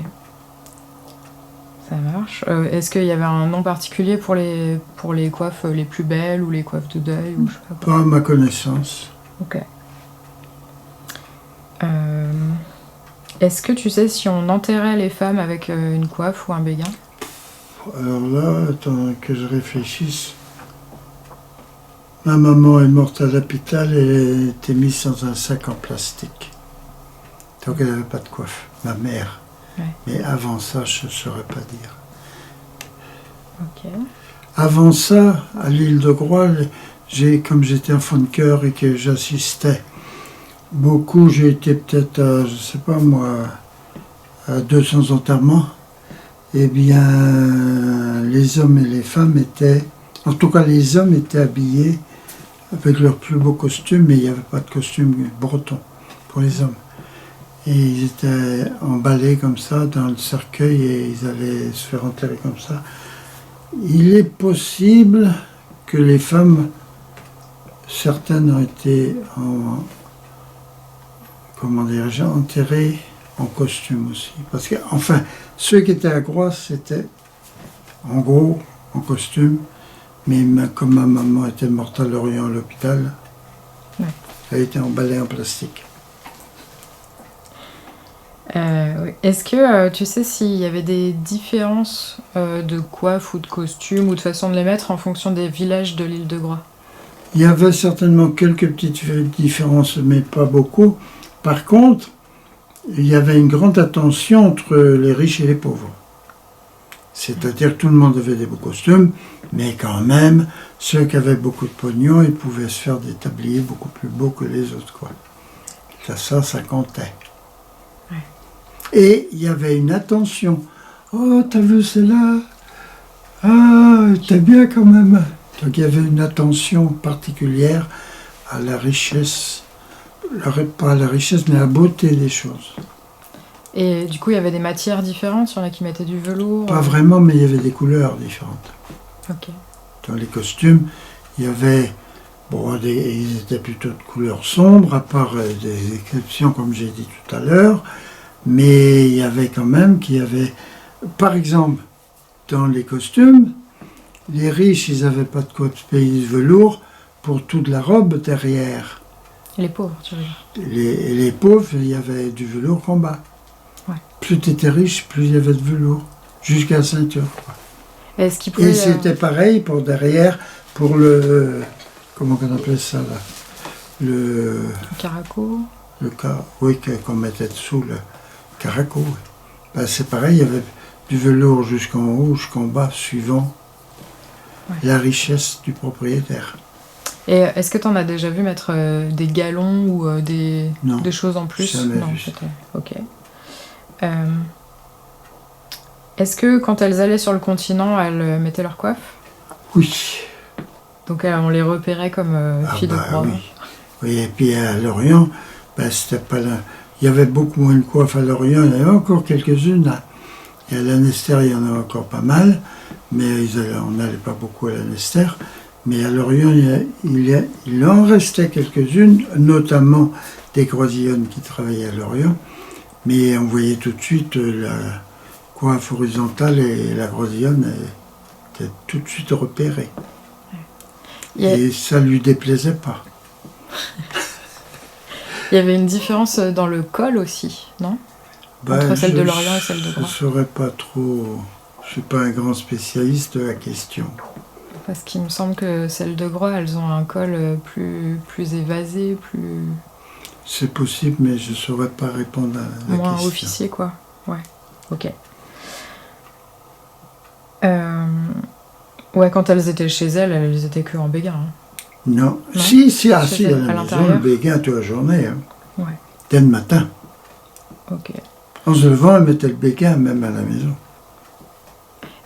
Ça marche. Est-ce qu'il y avait un nom particulier pour les coiffes les plus belles ou les coiffes de deuil ou je sais pas. Pas à ma connaissance. Ok. Est-ce que tu sais si on enterrait les femmes avec une coiffe ou un béguin? Alors là, attends que je réfléchisse. Ma maman est morte à l'hôpital et elle était mise dans un sac en plastique. Donc elle n'avait pas de coiffe. Ma mère. Ouais. Mais avant ça, je ne saurais pas dire. Ok. Avant ça, à l'île de Groix, comme j'étais enfant de chœur et que j'assistais beaucoup, j'ai été peut-être à, je sais pas moi, à 200 enterrements. Eh bien, les hommes et les femmes étaient, en tout cas les hommes étaient habillés avec leurs plus beaux costumes, mais il n'y avait pas de costume breton pour les hommes. Et ils étaient emballés comme ça dans le cercueil et ils allaient se faire enterrer comme ça. Il est possible que les femmes, certaines ont été enterrées en costume aussi. Parce que, enfin, ceux qui étaient à Groix, c'était en gros en costume, mais comme ma maman était morte à Lorient à l'hôpital, ouais. Elle était emballée en plastique. Oui. Est-ce que tu sais s'il y avait des différences de coiffe ou de costume ou de façon de les mettre en fonction des villages de l'île de Groix? Il y avait certainement quelques petites différences, mais pas beaucoup. Par contre, il y avait une grande attention entre les riches et les pauvres. C'est-à-dire que tout le monde avait des beaux costumes, mais quand même, ceux qui avaient beaucoup de pognon, ils pouvaient se faire des tabliers beaucoup plus beaux que les autres, quoi. Ça comptait. Ouais. Et il y avait une attention. Oh, t'as vu celle-là? Ah, t'es bien quand même. Donc il y avait une attention particulière à la richesse, pas à la richesse, mais à la beauté des choses. Et du coup, il y avait des matières différentes, il y en a qui mettaient du velours. Pas vraiment, mais il y avait des couleurs différentes. Ok. Dans les costumes, il y avait, ils étaient plutôt de couleur sombre, à part des exceptions, comme j'ai dit tout à l'heure, mais il y avait quand même par exemple, dans les costumes, les riches, ils n'avaient pas de quoi de payer du velours pour toute la robe derrière. Les pauvres, tu veux dire. Les pauvres, il y avait du velours qu'en bas. Ouais. Plus tu étais riche, plus il y avait de velours, jusqu'à la ceinture, quoi. Est-ce qu'il pouvait, Et c'était pareil pour derrière, pour le... Comment on appelle ça, là? Le caraco. Oui, qu'on mettait dessous, le caraco. Oui. Ben, c'est pareil, il y avait du velours jusqu'en haut, jusqu'en bas, suivant la richesse du propriétaire. Et est-ce que tu en as déjà vu mettre des galons ou des choses en plus? Non, ok. Est-ce que quand elles allaient sur le continent, elles mettaient leur coiffe? Oui. Donc on les repérait comme filles de croix. Oui, et puis à Lorient, c'était pas là. Il y avait beaucoup moins de coiffes à Lorient, il y en avait encore quelques-unes. Et à l'Annester, il y en avait encore pas mal, mais on n'allait pas beaucoup à l'Annester. Mais à Lorient, il en restait quelques-unes, notamment des croisillonnes qui travaillaient à Lorient. Mais on voyait tout de suite la coiffe horizontale et la croisillonne étaient tout de suite repérées. Et ça ne lui déplaisait pas. Il y avait une différence dans le col aussi, non? Entre celle de Lorient et celle de Groix. Je ne saurais pas trop. Je ne suis pas un grand spécialiste de la question. Parce qu'il me semble que celles de Groix, elles ont un col plus évasé, plus... C'est possible, mais je ne saurais pas répondre à la question. Moins officier, quoi. Ouais, ok. Ouais, quand elles étaient chez elles étaient que en béguin. Hein. Non. Si, à la maison, le béguin toute la journée. Hein. Ouais. Dès le matin. Ok. En se levant, elles mettaient le béguin même à la maison.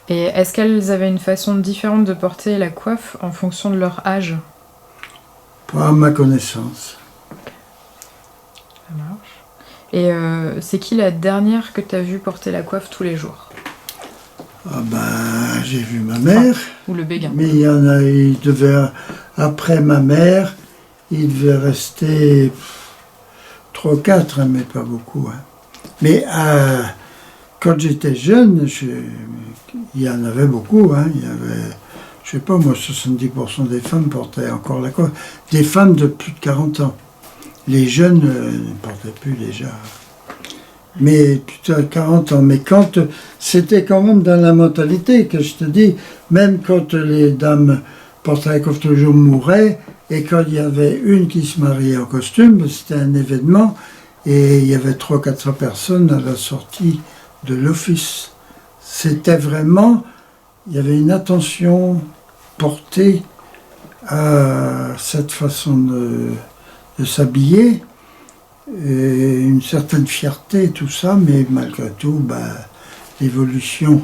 Et est-ce qu'elles avaient une façon différente de porter la coiffe en fonction de leur âge? Pas à ma connaissance. Okay. Ça marche. Et c'est qui la dernière que tu as vue porter la coiffe tous les jours? J'ai vu ma mère. Ou le béguin. Mais il y en a, après ma mère, il devait rester 3 ou 4, mais pas beaucoup. Hein. Mais quand j'étais jeune, il y en avait beaucoup. Hein. Il y avait, je sais pas, moi, 70% des femmes portaient encore la coiffe. Des femmes de plus de 40 ans. Les jeunes ne portaient plus déjà. Mais plutôt à 40 ans. Mais quand c'était quand même dans la mentalité que je te dis, même quand les dames portaient la coiffe toujours mouraient, et quand il y avait une qui se mariait en costume, c'était un événement, et il y avait 300-400 personnes à la sortie de l'office. C'était vraiment, il y avait une attention portée à cette façon de s'habiller, et une certaine fierté, tout ça, mais malgré tout, l'évolution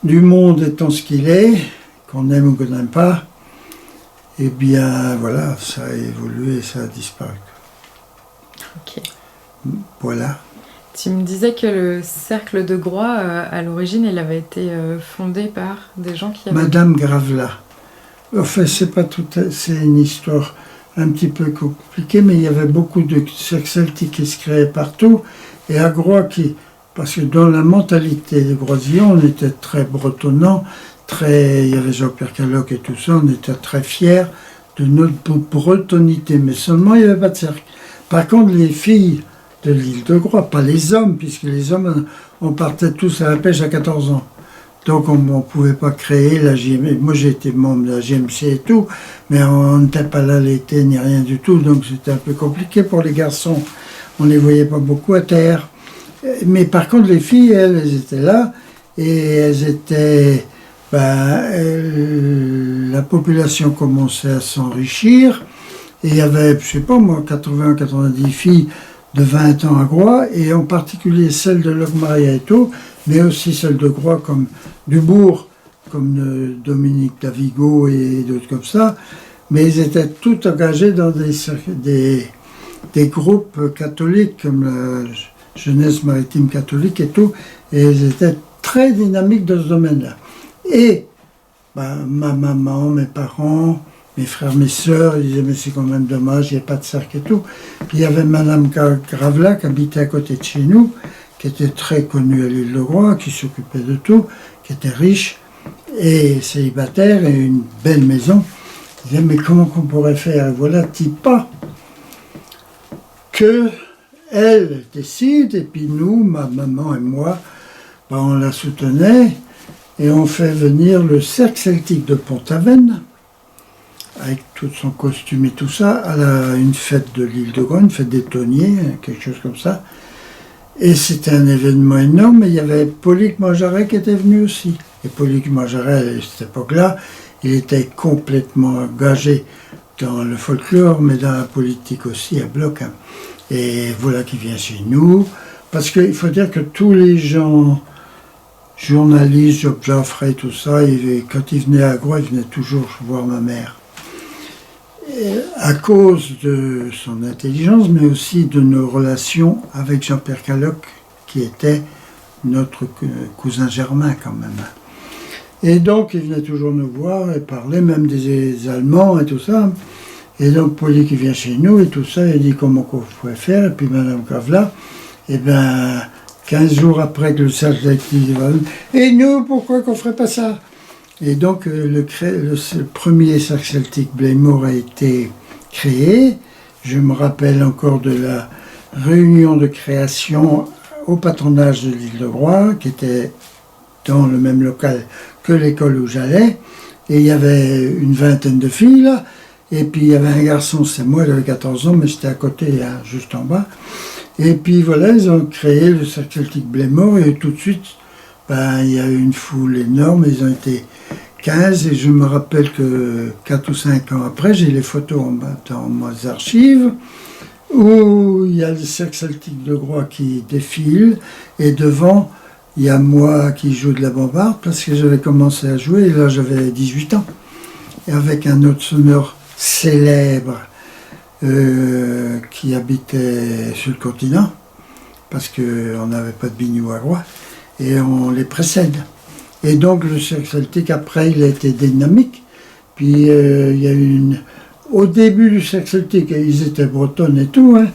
du monde étant ce qu'il est, qu'on aime ou qu'on n'aime pas, eh bien voilà, ça a évolué, ça a disparu. Ok. Voilà. Tu me disais que le cercle de Groix, à l'origine, il avait été fondé par des gens qui avaient... Madame Gravelas. Enfin, c'est une histoire un petit peu compliquée, mais il y avait beaucoup de cercles celtiques qui se créaient partout. Et à Groix, parce que dans la mentalité des Groisillons, on était très bretonnants, il y avait Jean-Pierre Caloc et tout ça, on était très fiers de notre bretonité, mais seulement il n'y avait pas de cercle. Par contre, les filles de l'île de Groix, pas les hommes, puisque les hommes, on partait tous à la pêche à 14 ans. Donc on ne pouvait pas créer la JMC. Moi j'ai été membre de la JMC et tout, mais on n'était pas là l'été ni rien du tout, donc c'était un peu compliqué pour les garçons. On ne les voyait pas beaucoup à terre. Mais par contre les filles, elles étaient là, et elles étaient... la population commençait à s'enrichir, et il y avait, je sais pas moi, 80 90 filles de 20 ans à Groix, et en particulier celles de Locmaria-Étaux, mais aussi celles de Groix comme Dubourg, comme Dominique Davigo et d'autres comme ça, mais ils étaient toutes engagées dans des groupes catholiques, comme la Jeunesse maritime catholique et tout, et ils étaient très dynamiques dans ce domaine-là. Et ma maman, mes parents, mes frères, mes sœurs, ils disaient mais c'est quand même dommage, il n'y a pas de cercle et tout. Puis il y avait Madame Gravela qui habitait à côté de chez nous, qui était très connue à l'île de Groix, qui s'occupait de tout, qui était riche et célibataire et une belle maison. Ils disaient mais comment qu'on pourrait faire? Et voilà, pas que elle décide, et puis nous, ma maman et moi, on la soutenait. Et on fait venir le cercle celtique de Pont-Aven, avec tout son costume et tout ça, à une fête de l'île de Groix, une fête des tonniers, quelque chose comme ça. Et c'était un événement énorme, et il y avait Paulique Manjaret qui était venu aussi. Et Paulique Manjaret, à cette époque-là, il était complètement engagé dans le folklore, mais dans la politique aussi, à bloc. Hein. Et voilà qui vient chez nous, parce qu'il faut dire que tous les gens... journaliste, Job Jaffray, tout ça, quand il venait à Groix, il venait toujours voir ma mère. Et à cause de son intelligence, mais aussi de nos relations avec Jean-Pierre Caloc, qui était notre cousin germain quand même. Et donc, il venait toujours nous voir et parler, même des Allemands et tout ça. Et donc, Paulie qui vient chez nous et tout ça, il dit comment qu'on pourrait faire. Et puis Madame Gravela, eh bien... 15 jours après que le cercle celtique va venir, et nous, pourquoi qu'on ne ferait pas ça? Et donc, le premier cercle celtique Blaymore a été créé. Je me rappelle encore de la réunion de création au patronage de l'île de Groix, qui était dans le même local que l'école où j'allais. Et il y avait une vingtaine de filles, là. Et puis, il y avait un garçon, c'est moi, j'avais 14 ans, mais j'étais à côté, hein, juste en bas. Et puis voilà, ils ont créé le cercle celtique Blaymore et tout de suite, il y a eu une foule énorme, ils ont été 15 et je me rappelle que 4 ou 5 ans après, j'ai les photos dans mes archives où il y a le cercle celtique de Groix qui défile et devant, il y a moi qui joue de la bombarde parce que j'avais commencé à jouer et là j'avais 18 ans. Et avec un autre sonneur célèbre qui habitait sur le continent, parce qu'on n'avait pas de biniou à Groix, et on les précède. Et donc le cercle celtique, après, il a été dynamique. Puis il y a eu au début du cercle celtique, ils étaient bretonnes et tout, hein,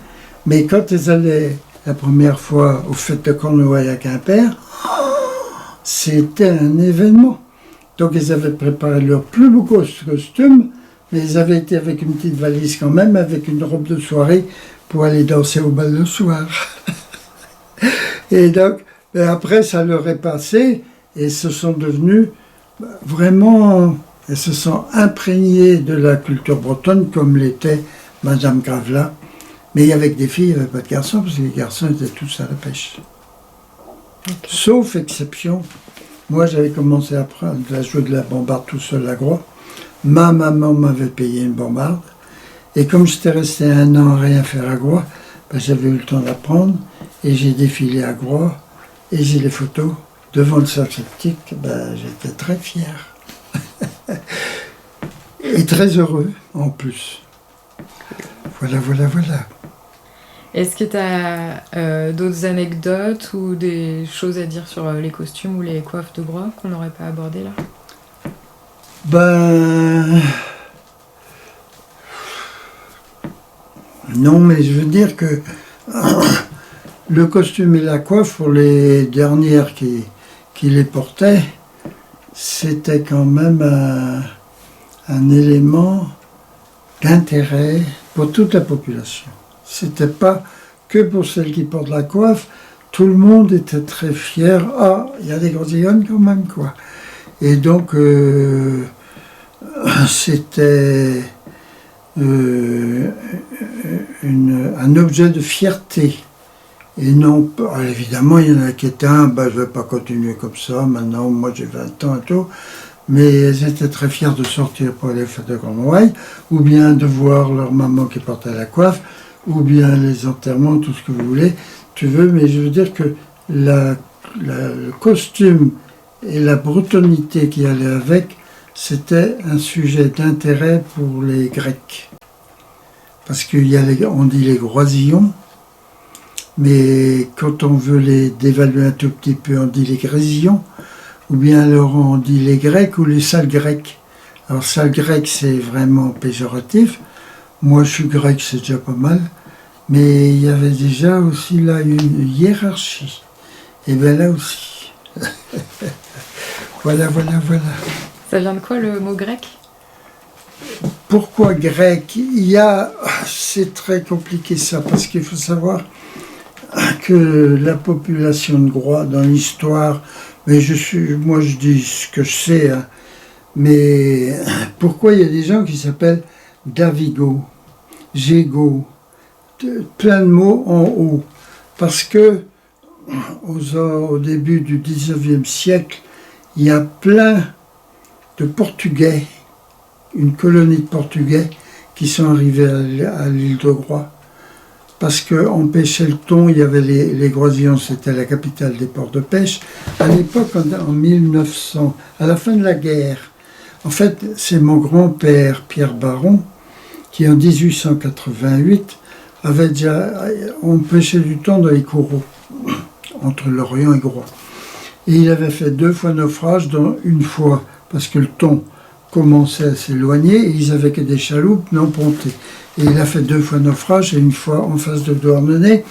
mais quand ils allaient la première fois aux fêtes de Cornouailles à Quimper, c'était un événement. Donc ils avaient préparé leur plus beau costume, mais ils avaient été avec une petite valise quand même, avec une robe de soirée pour aller danser au bal le soir. Et donc, après, ça leur est passé et se sont devenus vraiment, elles se sont imprégnées de la culture bretonne comme l'était Madame Gravela. Mais avec des filles, il n'y avait pas de garçons, parce que les garçons étaient tous à la pêche. Okay. Sauf exception, moi j'avais commencé à apprendre à jouer de la bombarde tout seul à Groix. Ma maman m'avait payé une bombarde. Et comme j'étais resté 1 an à rien faire à Groix, j'avais eu le temps d'apprendre. Et j'ai défilé à Groix. Et j'ai les photos devant le cercle celtique. J'étais très fier. Et très heureux en plus. Voilà. Est-ce que tu as d'autres anecdotes ou des choses à dire sur les costumes ou les coiffes de Groix qu'on n'aurait pas abordées là? Non, mais je veux dire que le costume et la coiffe, pour les dernières qui les portaient, c'était quand même un élément d'intérêt pour toute la population. C'était pas que pour celles qui portent la coiffe, tout le monde était très fier. Ah, il y a des grosillonnes quand même, quoi. Et donc, c'était un objet de fierté Et non, évidemment, il y en a qui étaient, je ne vais pas continuer comme ça, maintenant, moi j'ai 20 ans et tout. Mais elles étaient très fières de sortir pour aller faire de Cornouailles, ou bien de voir leur maman qui portait la coiffe, ou bien les enterrements, tout ce que vous voulez, tu veux, mais je veux dire que le costume et la bretonité qui allait avec, c'était un sujet d'intérêt pour les Grecs. Parce qu'on dit les groisillons, mais quand on veut les dévaluer un tout petit peu, on dit les grésillons, ou bien alors on dit les Grecs ou les sales Grecs. Alors sale grec, c'est vraiment péjoratif. Moi, je suis grec, c'est déjà pas mal. Mais il y avait déjà aussi là une hiérarchie. Et bien là aussi. Voilà. Ça vient de quoi le mot grec? Pourquoi grec? C'est très compliqué ça, parce qu'il faut savoir que la population de Groix, dans l'histoire, mais moi je dis ce que je sais, hein, mais pourquoi il y a des gens qui s'appellent Davigo, Gégo, plein de mots en haut? Parce que au début du 19e siècle, il y a plein de Portugais, une colonie de Portugais qui sont arrivés à l'île de Groix. Parce qu'on pêchait le thon, il y avait les Groisillons, c'était la capitale des ports de pêche. À l'époque, en 1900, à la fin de la guerre, en fait, c'est mon grand-père, Pierre Baron, qui en 1888 avait déjà... On pêchait du thon dans les coraux, entre Lorient et Groix. Et il avait fait 2 fois naufrage, dont une fois, parce que le thon commençait à s'éloigner, et ils avaient que des chaloupes non pontées. Et il a fait 2 fois naufrage, et une fois en face de Douarnenez,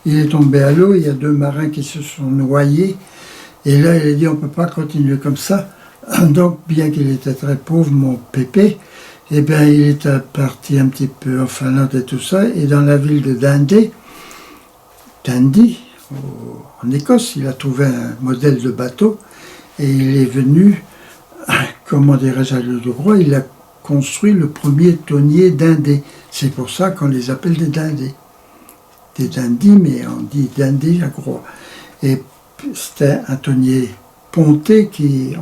il est tombé à l'eau, il y a 2 marins qui se sont noyés, et là il a dit on ne peut pas continuer comme ça. Donc bien qu'il était très pauvre, mon pépé, eh bien il est parti un petit peu en Finlande et tout ça, et dans la ville de Dundee, en Écosse, il a trouvé un modèle de bateau, et il est venu, comment dirais-je, à l'île de Groix, il a construit le premier tonnier dindé. C'est pour ça qu'on les appelle des dindés. Des dindis, mais on dit dindé à Groix. Et c'était un tonnier ponté qui,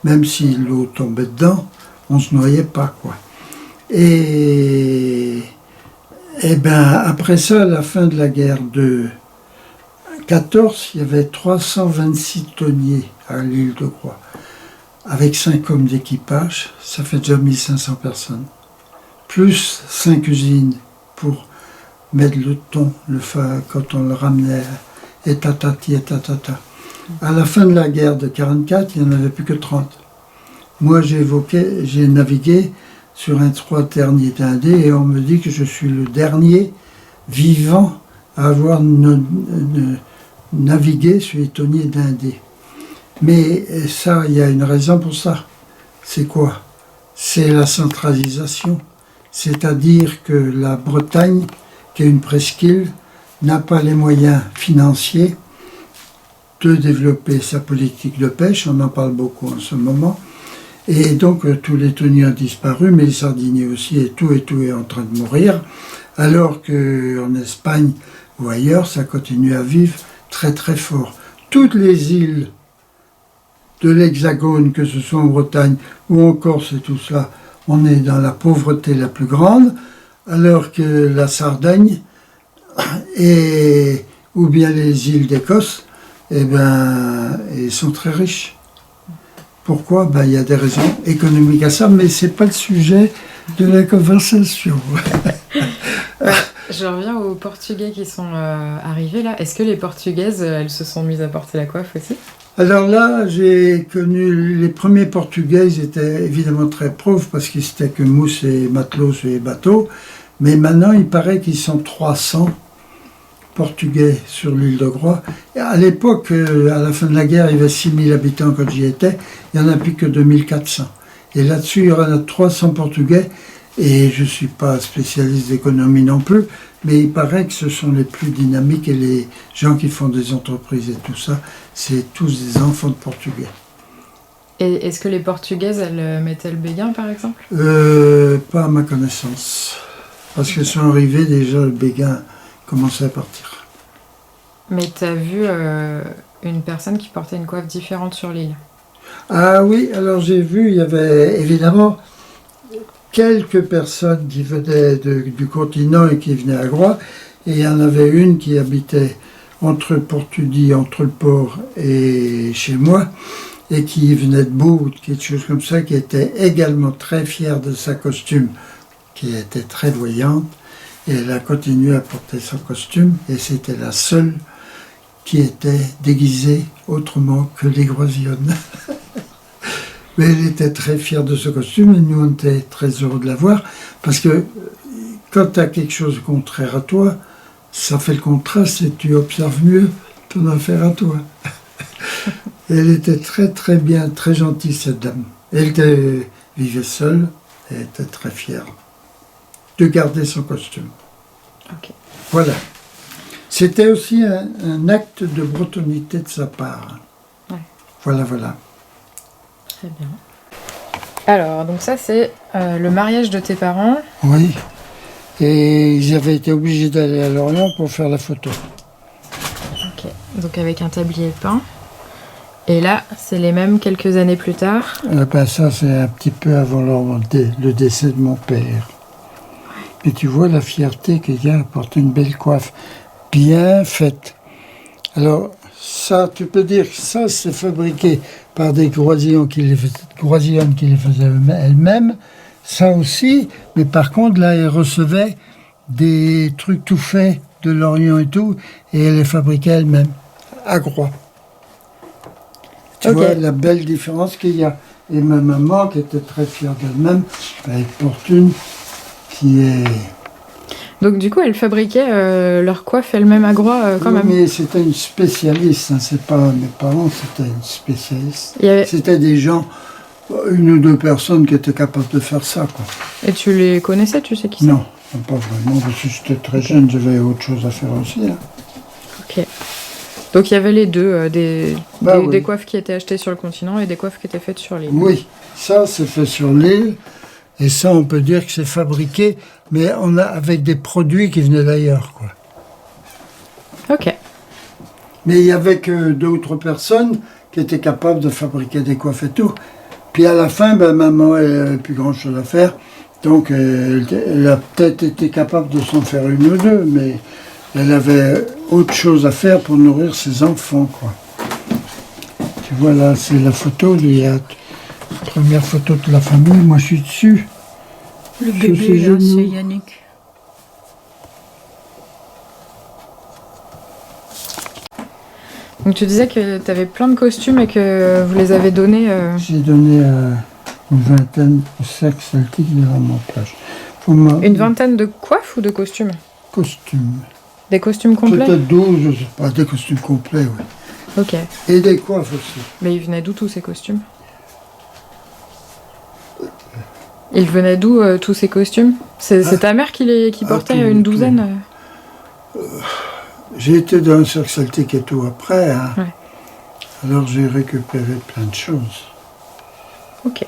même si l'eau tombait dedans, on ne se noyait pas, quoi. Et ben après ça, à la fin de la guerre de 14, il y avait 326 tonniers à l'île de Groix. Avec 5 hommes d'équipage, ça fait déjà 1500 personnes. Plus 5 usines pour mettre le thon, quand on le ramenait, et tatati et tatata. À la fin de la guerre de 44, il n'y en avait plus que 30. Moi, j'ai navigué sur un 3 ternier dindé et on me dit que je suis le dernier vivant à avoir navigué sur les tonniers dindés. Mais ça, il y a une raison pour ça. C'est quoi? C'est la centralisation. C'est-à-dire que la Bretagne, qui est une presqu'île, n'a pas les moyens financiers de développer sa politique de pêche. On en parle beaucoup en ce moment. Et donc, tous les thoniers ont disparu, mais les sardiniers aussi, et tout est en train de mourir. Alors qu'en Espagne ou ailleurs, ça continue à vivre très très fort. Toutes les îles de l'Hexagone, que ce soit en Bretagne ou en Corse et tout ça, on est dans la pauvreté la plus grande, alors que la Sardaigne ou bien les îles d'Écosse, ils sont très riches. Pourquoi? Il y a des raisons économiques à ça, mais ce n'est pas le sujet de la conversation. Je reviens aux Portugais qui sont arrivés là. Est-ce que les Portugaises, elles se sont mises à porter la coiffe aussi? Alors là, j'ai connu les premiers Portugais, ils étaient évidemment très pauvres parce qu'ils étaient que mousse et matelots sur les bateaux. Mais maintenant, il paraît qu'ils sont 300 Portugais sur l'île de Groix. Et à l'époque, à la fin de la guerre, il y avait 6000 habitants quand j'y étais. Il n'y en a plus que 2400. Et là-dessus, il y en a 300 Portugais. Et je ne suis pas spécialiste d'économie non plus, mais il paraît que ce sont les plus dynamiques et les gens qui font des entreprises et tout ça, c'est tous des enfants de Portugais. Et est-ce que les Portugaises, elles mettaient le béguin, par exemple? Pas à ma connaissance. Parce qu'elles sont arrivées, déjà, le béguin commençait à partir. Mais t'as vu une personne qui portait une coiffe différente sur l'île. Ah oui, alors j'ai vu, il y avait évidemment quelques personnes qui venaient du continent et qui venaient à Groix, et il y en avait une qui habitait entre Portudie, entre le port et chez moi, et qui venait de Bout, quelque chose comme ça, qui était également très fière de sa costume, qui était très voyante, et elle a continué à porter son costume, et c'était la seule qui était déguisée autrement que les Groisionnes. Mais elle était très fière de ce costume, et nous on était très heureux de la voir, parce que quand tu as quelque chose de contraire à toi, ça fait le contraste et tu observes mieux ton affaire à toi. Elle était très très bien, très gentille cette dame. Elle vivait seule et était très fière de garder son costume. Ok. Voilà. C'était aussi un acte de bretonité de sa part. Ouais. Voilà, voilà. Très bien. Alors, donc ça c'est le mariage de tes parents. Oui. Et ils avaient été obligés d'aller à Lorient pour faire la photo. Ok. Donc avec un tablier peint. Et là, c'est les mêmes quelques années plus tard. Ben ça, c'est un petit peu avant le décès de mon père. Et tu vois la fierté qu'il y a à porter une belle coiffe, bien faite. Alors, ça, tu peux dire que ça, c'est fabriqué par des Groisionnes qui les faisaient elles-mêmes. Ça aussi, mais par contre, là, elles recevaient des trucs tout faits de Lorient et tout, et elles les fabriquaient elles-mêmes, à Groix. Tu vois la belle différence qu'il y a. Et ma maman, qui était très fière d'elle-même, elle porte une qui est... Donc du coup, elles fabriquaient leur coiffe elles-mêmes à Groix quand Oui, même. mais c'était une spécialiste, hein, c'est pas mes parents, c'était une spécialiste. avait... C'était des gens, une ou deux personnes qui étaient capables de faire ça, quoi. Et tu les connaissais, tu sais qui c'est? Non, pas vraiment, parce que j'étais très jeune, j'avais autre chose à faire aussi. Hein. Ok. Donc il y avait les deux, des Oui. coiffes qui étaient achetées sur le continent et des coiffes qui étaient faites sur l'île. Oui, ça c'est fait sur l'île, et ça on peut dire que c'est fabriqué, mais avec des produits qui venaient d'ailleurs, quoi. Ok. Mais il y avait que d'autres personnes qui étaient capables de fabriquer des coiffes et tout. Puis à la fin, ben, maman elle n'avait plus grand chose à faire, donc elle a peut-être été capable de s'en faire une ou deux, mais elle avait autre chose à faire pour nourrir ses enfants, quoi. Tu vois là, c'est la photo, il y a la première photo de la famille, moi je suis dessus. Le bébé, là, c'est Yannick. Donc tu disais que tu avais plein de costumes et que vous les avez donnés... J'ai donné une vingtaine au cercle celtique de la plage. Une vingtaine de coiffes ou de costumes? Costumes. Des costumes complets? Peut-être 12, je sais pas, des costumes complets, oui. Ok. Et des coiffes aussi. Mais ils venaient d'où tous ces costumes? Ils venaient d'où tous ces costumes? C'est ta mère qui portait une douzaine? J'ai été dans un cercle celtique et tout après, hein. Ouais. Alors j'ai récupéré plein de choses. Ok.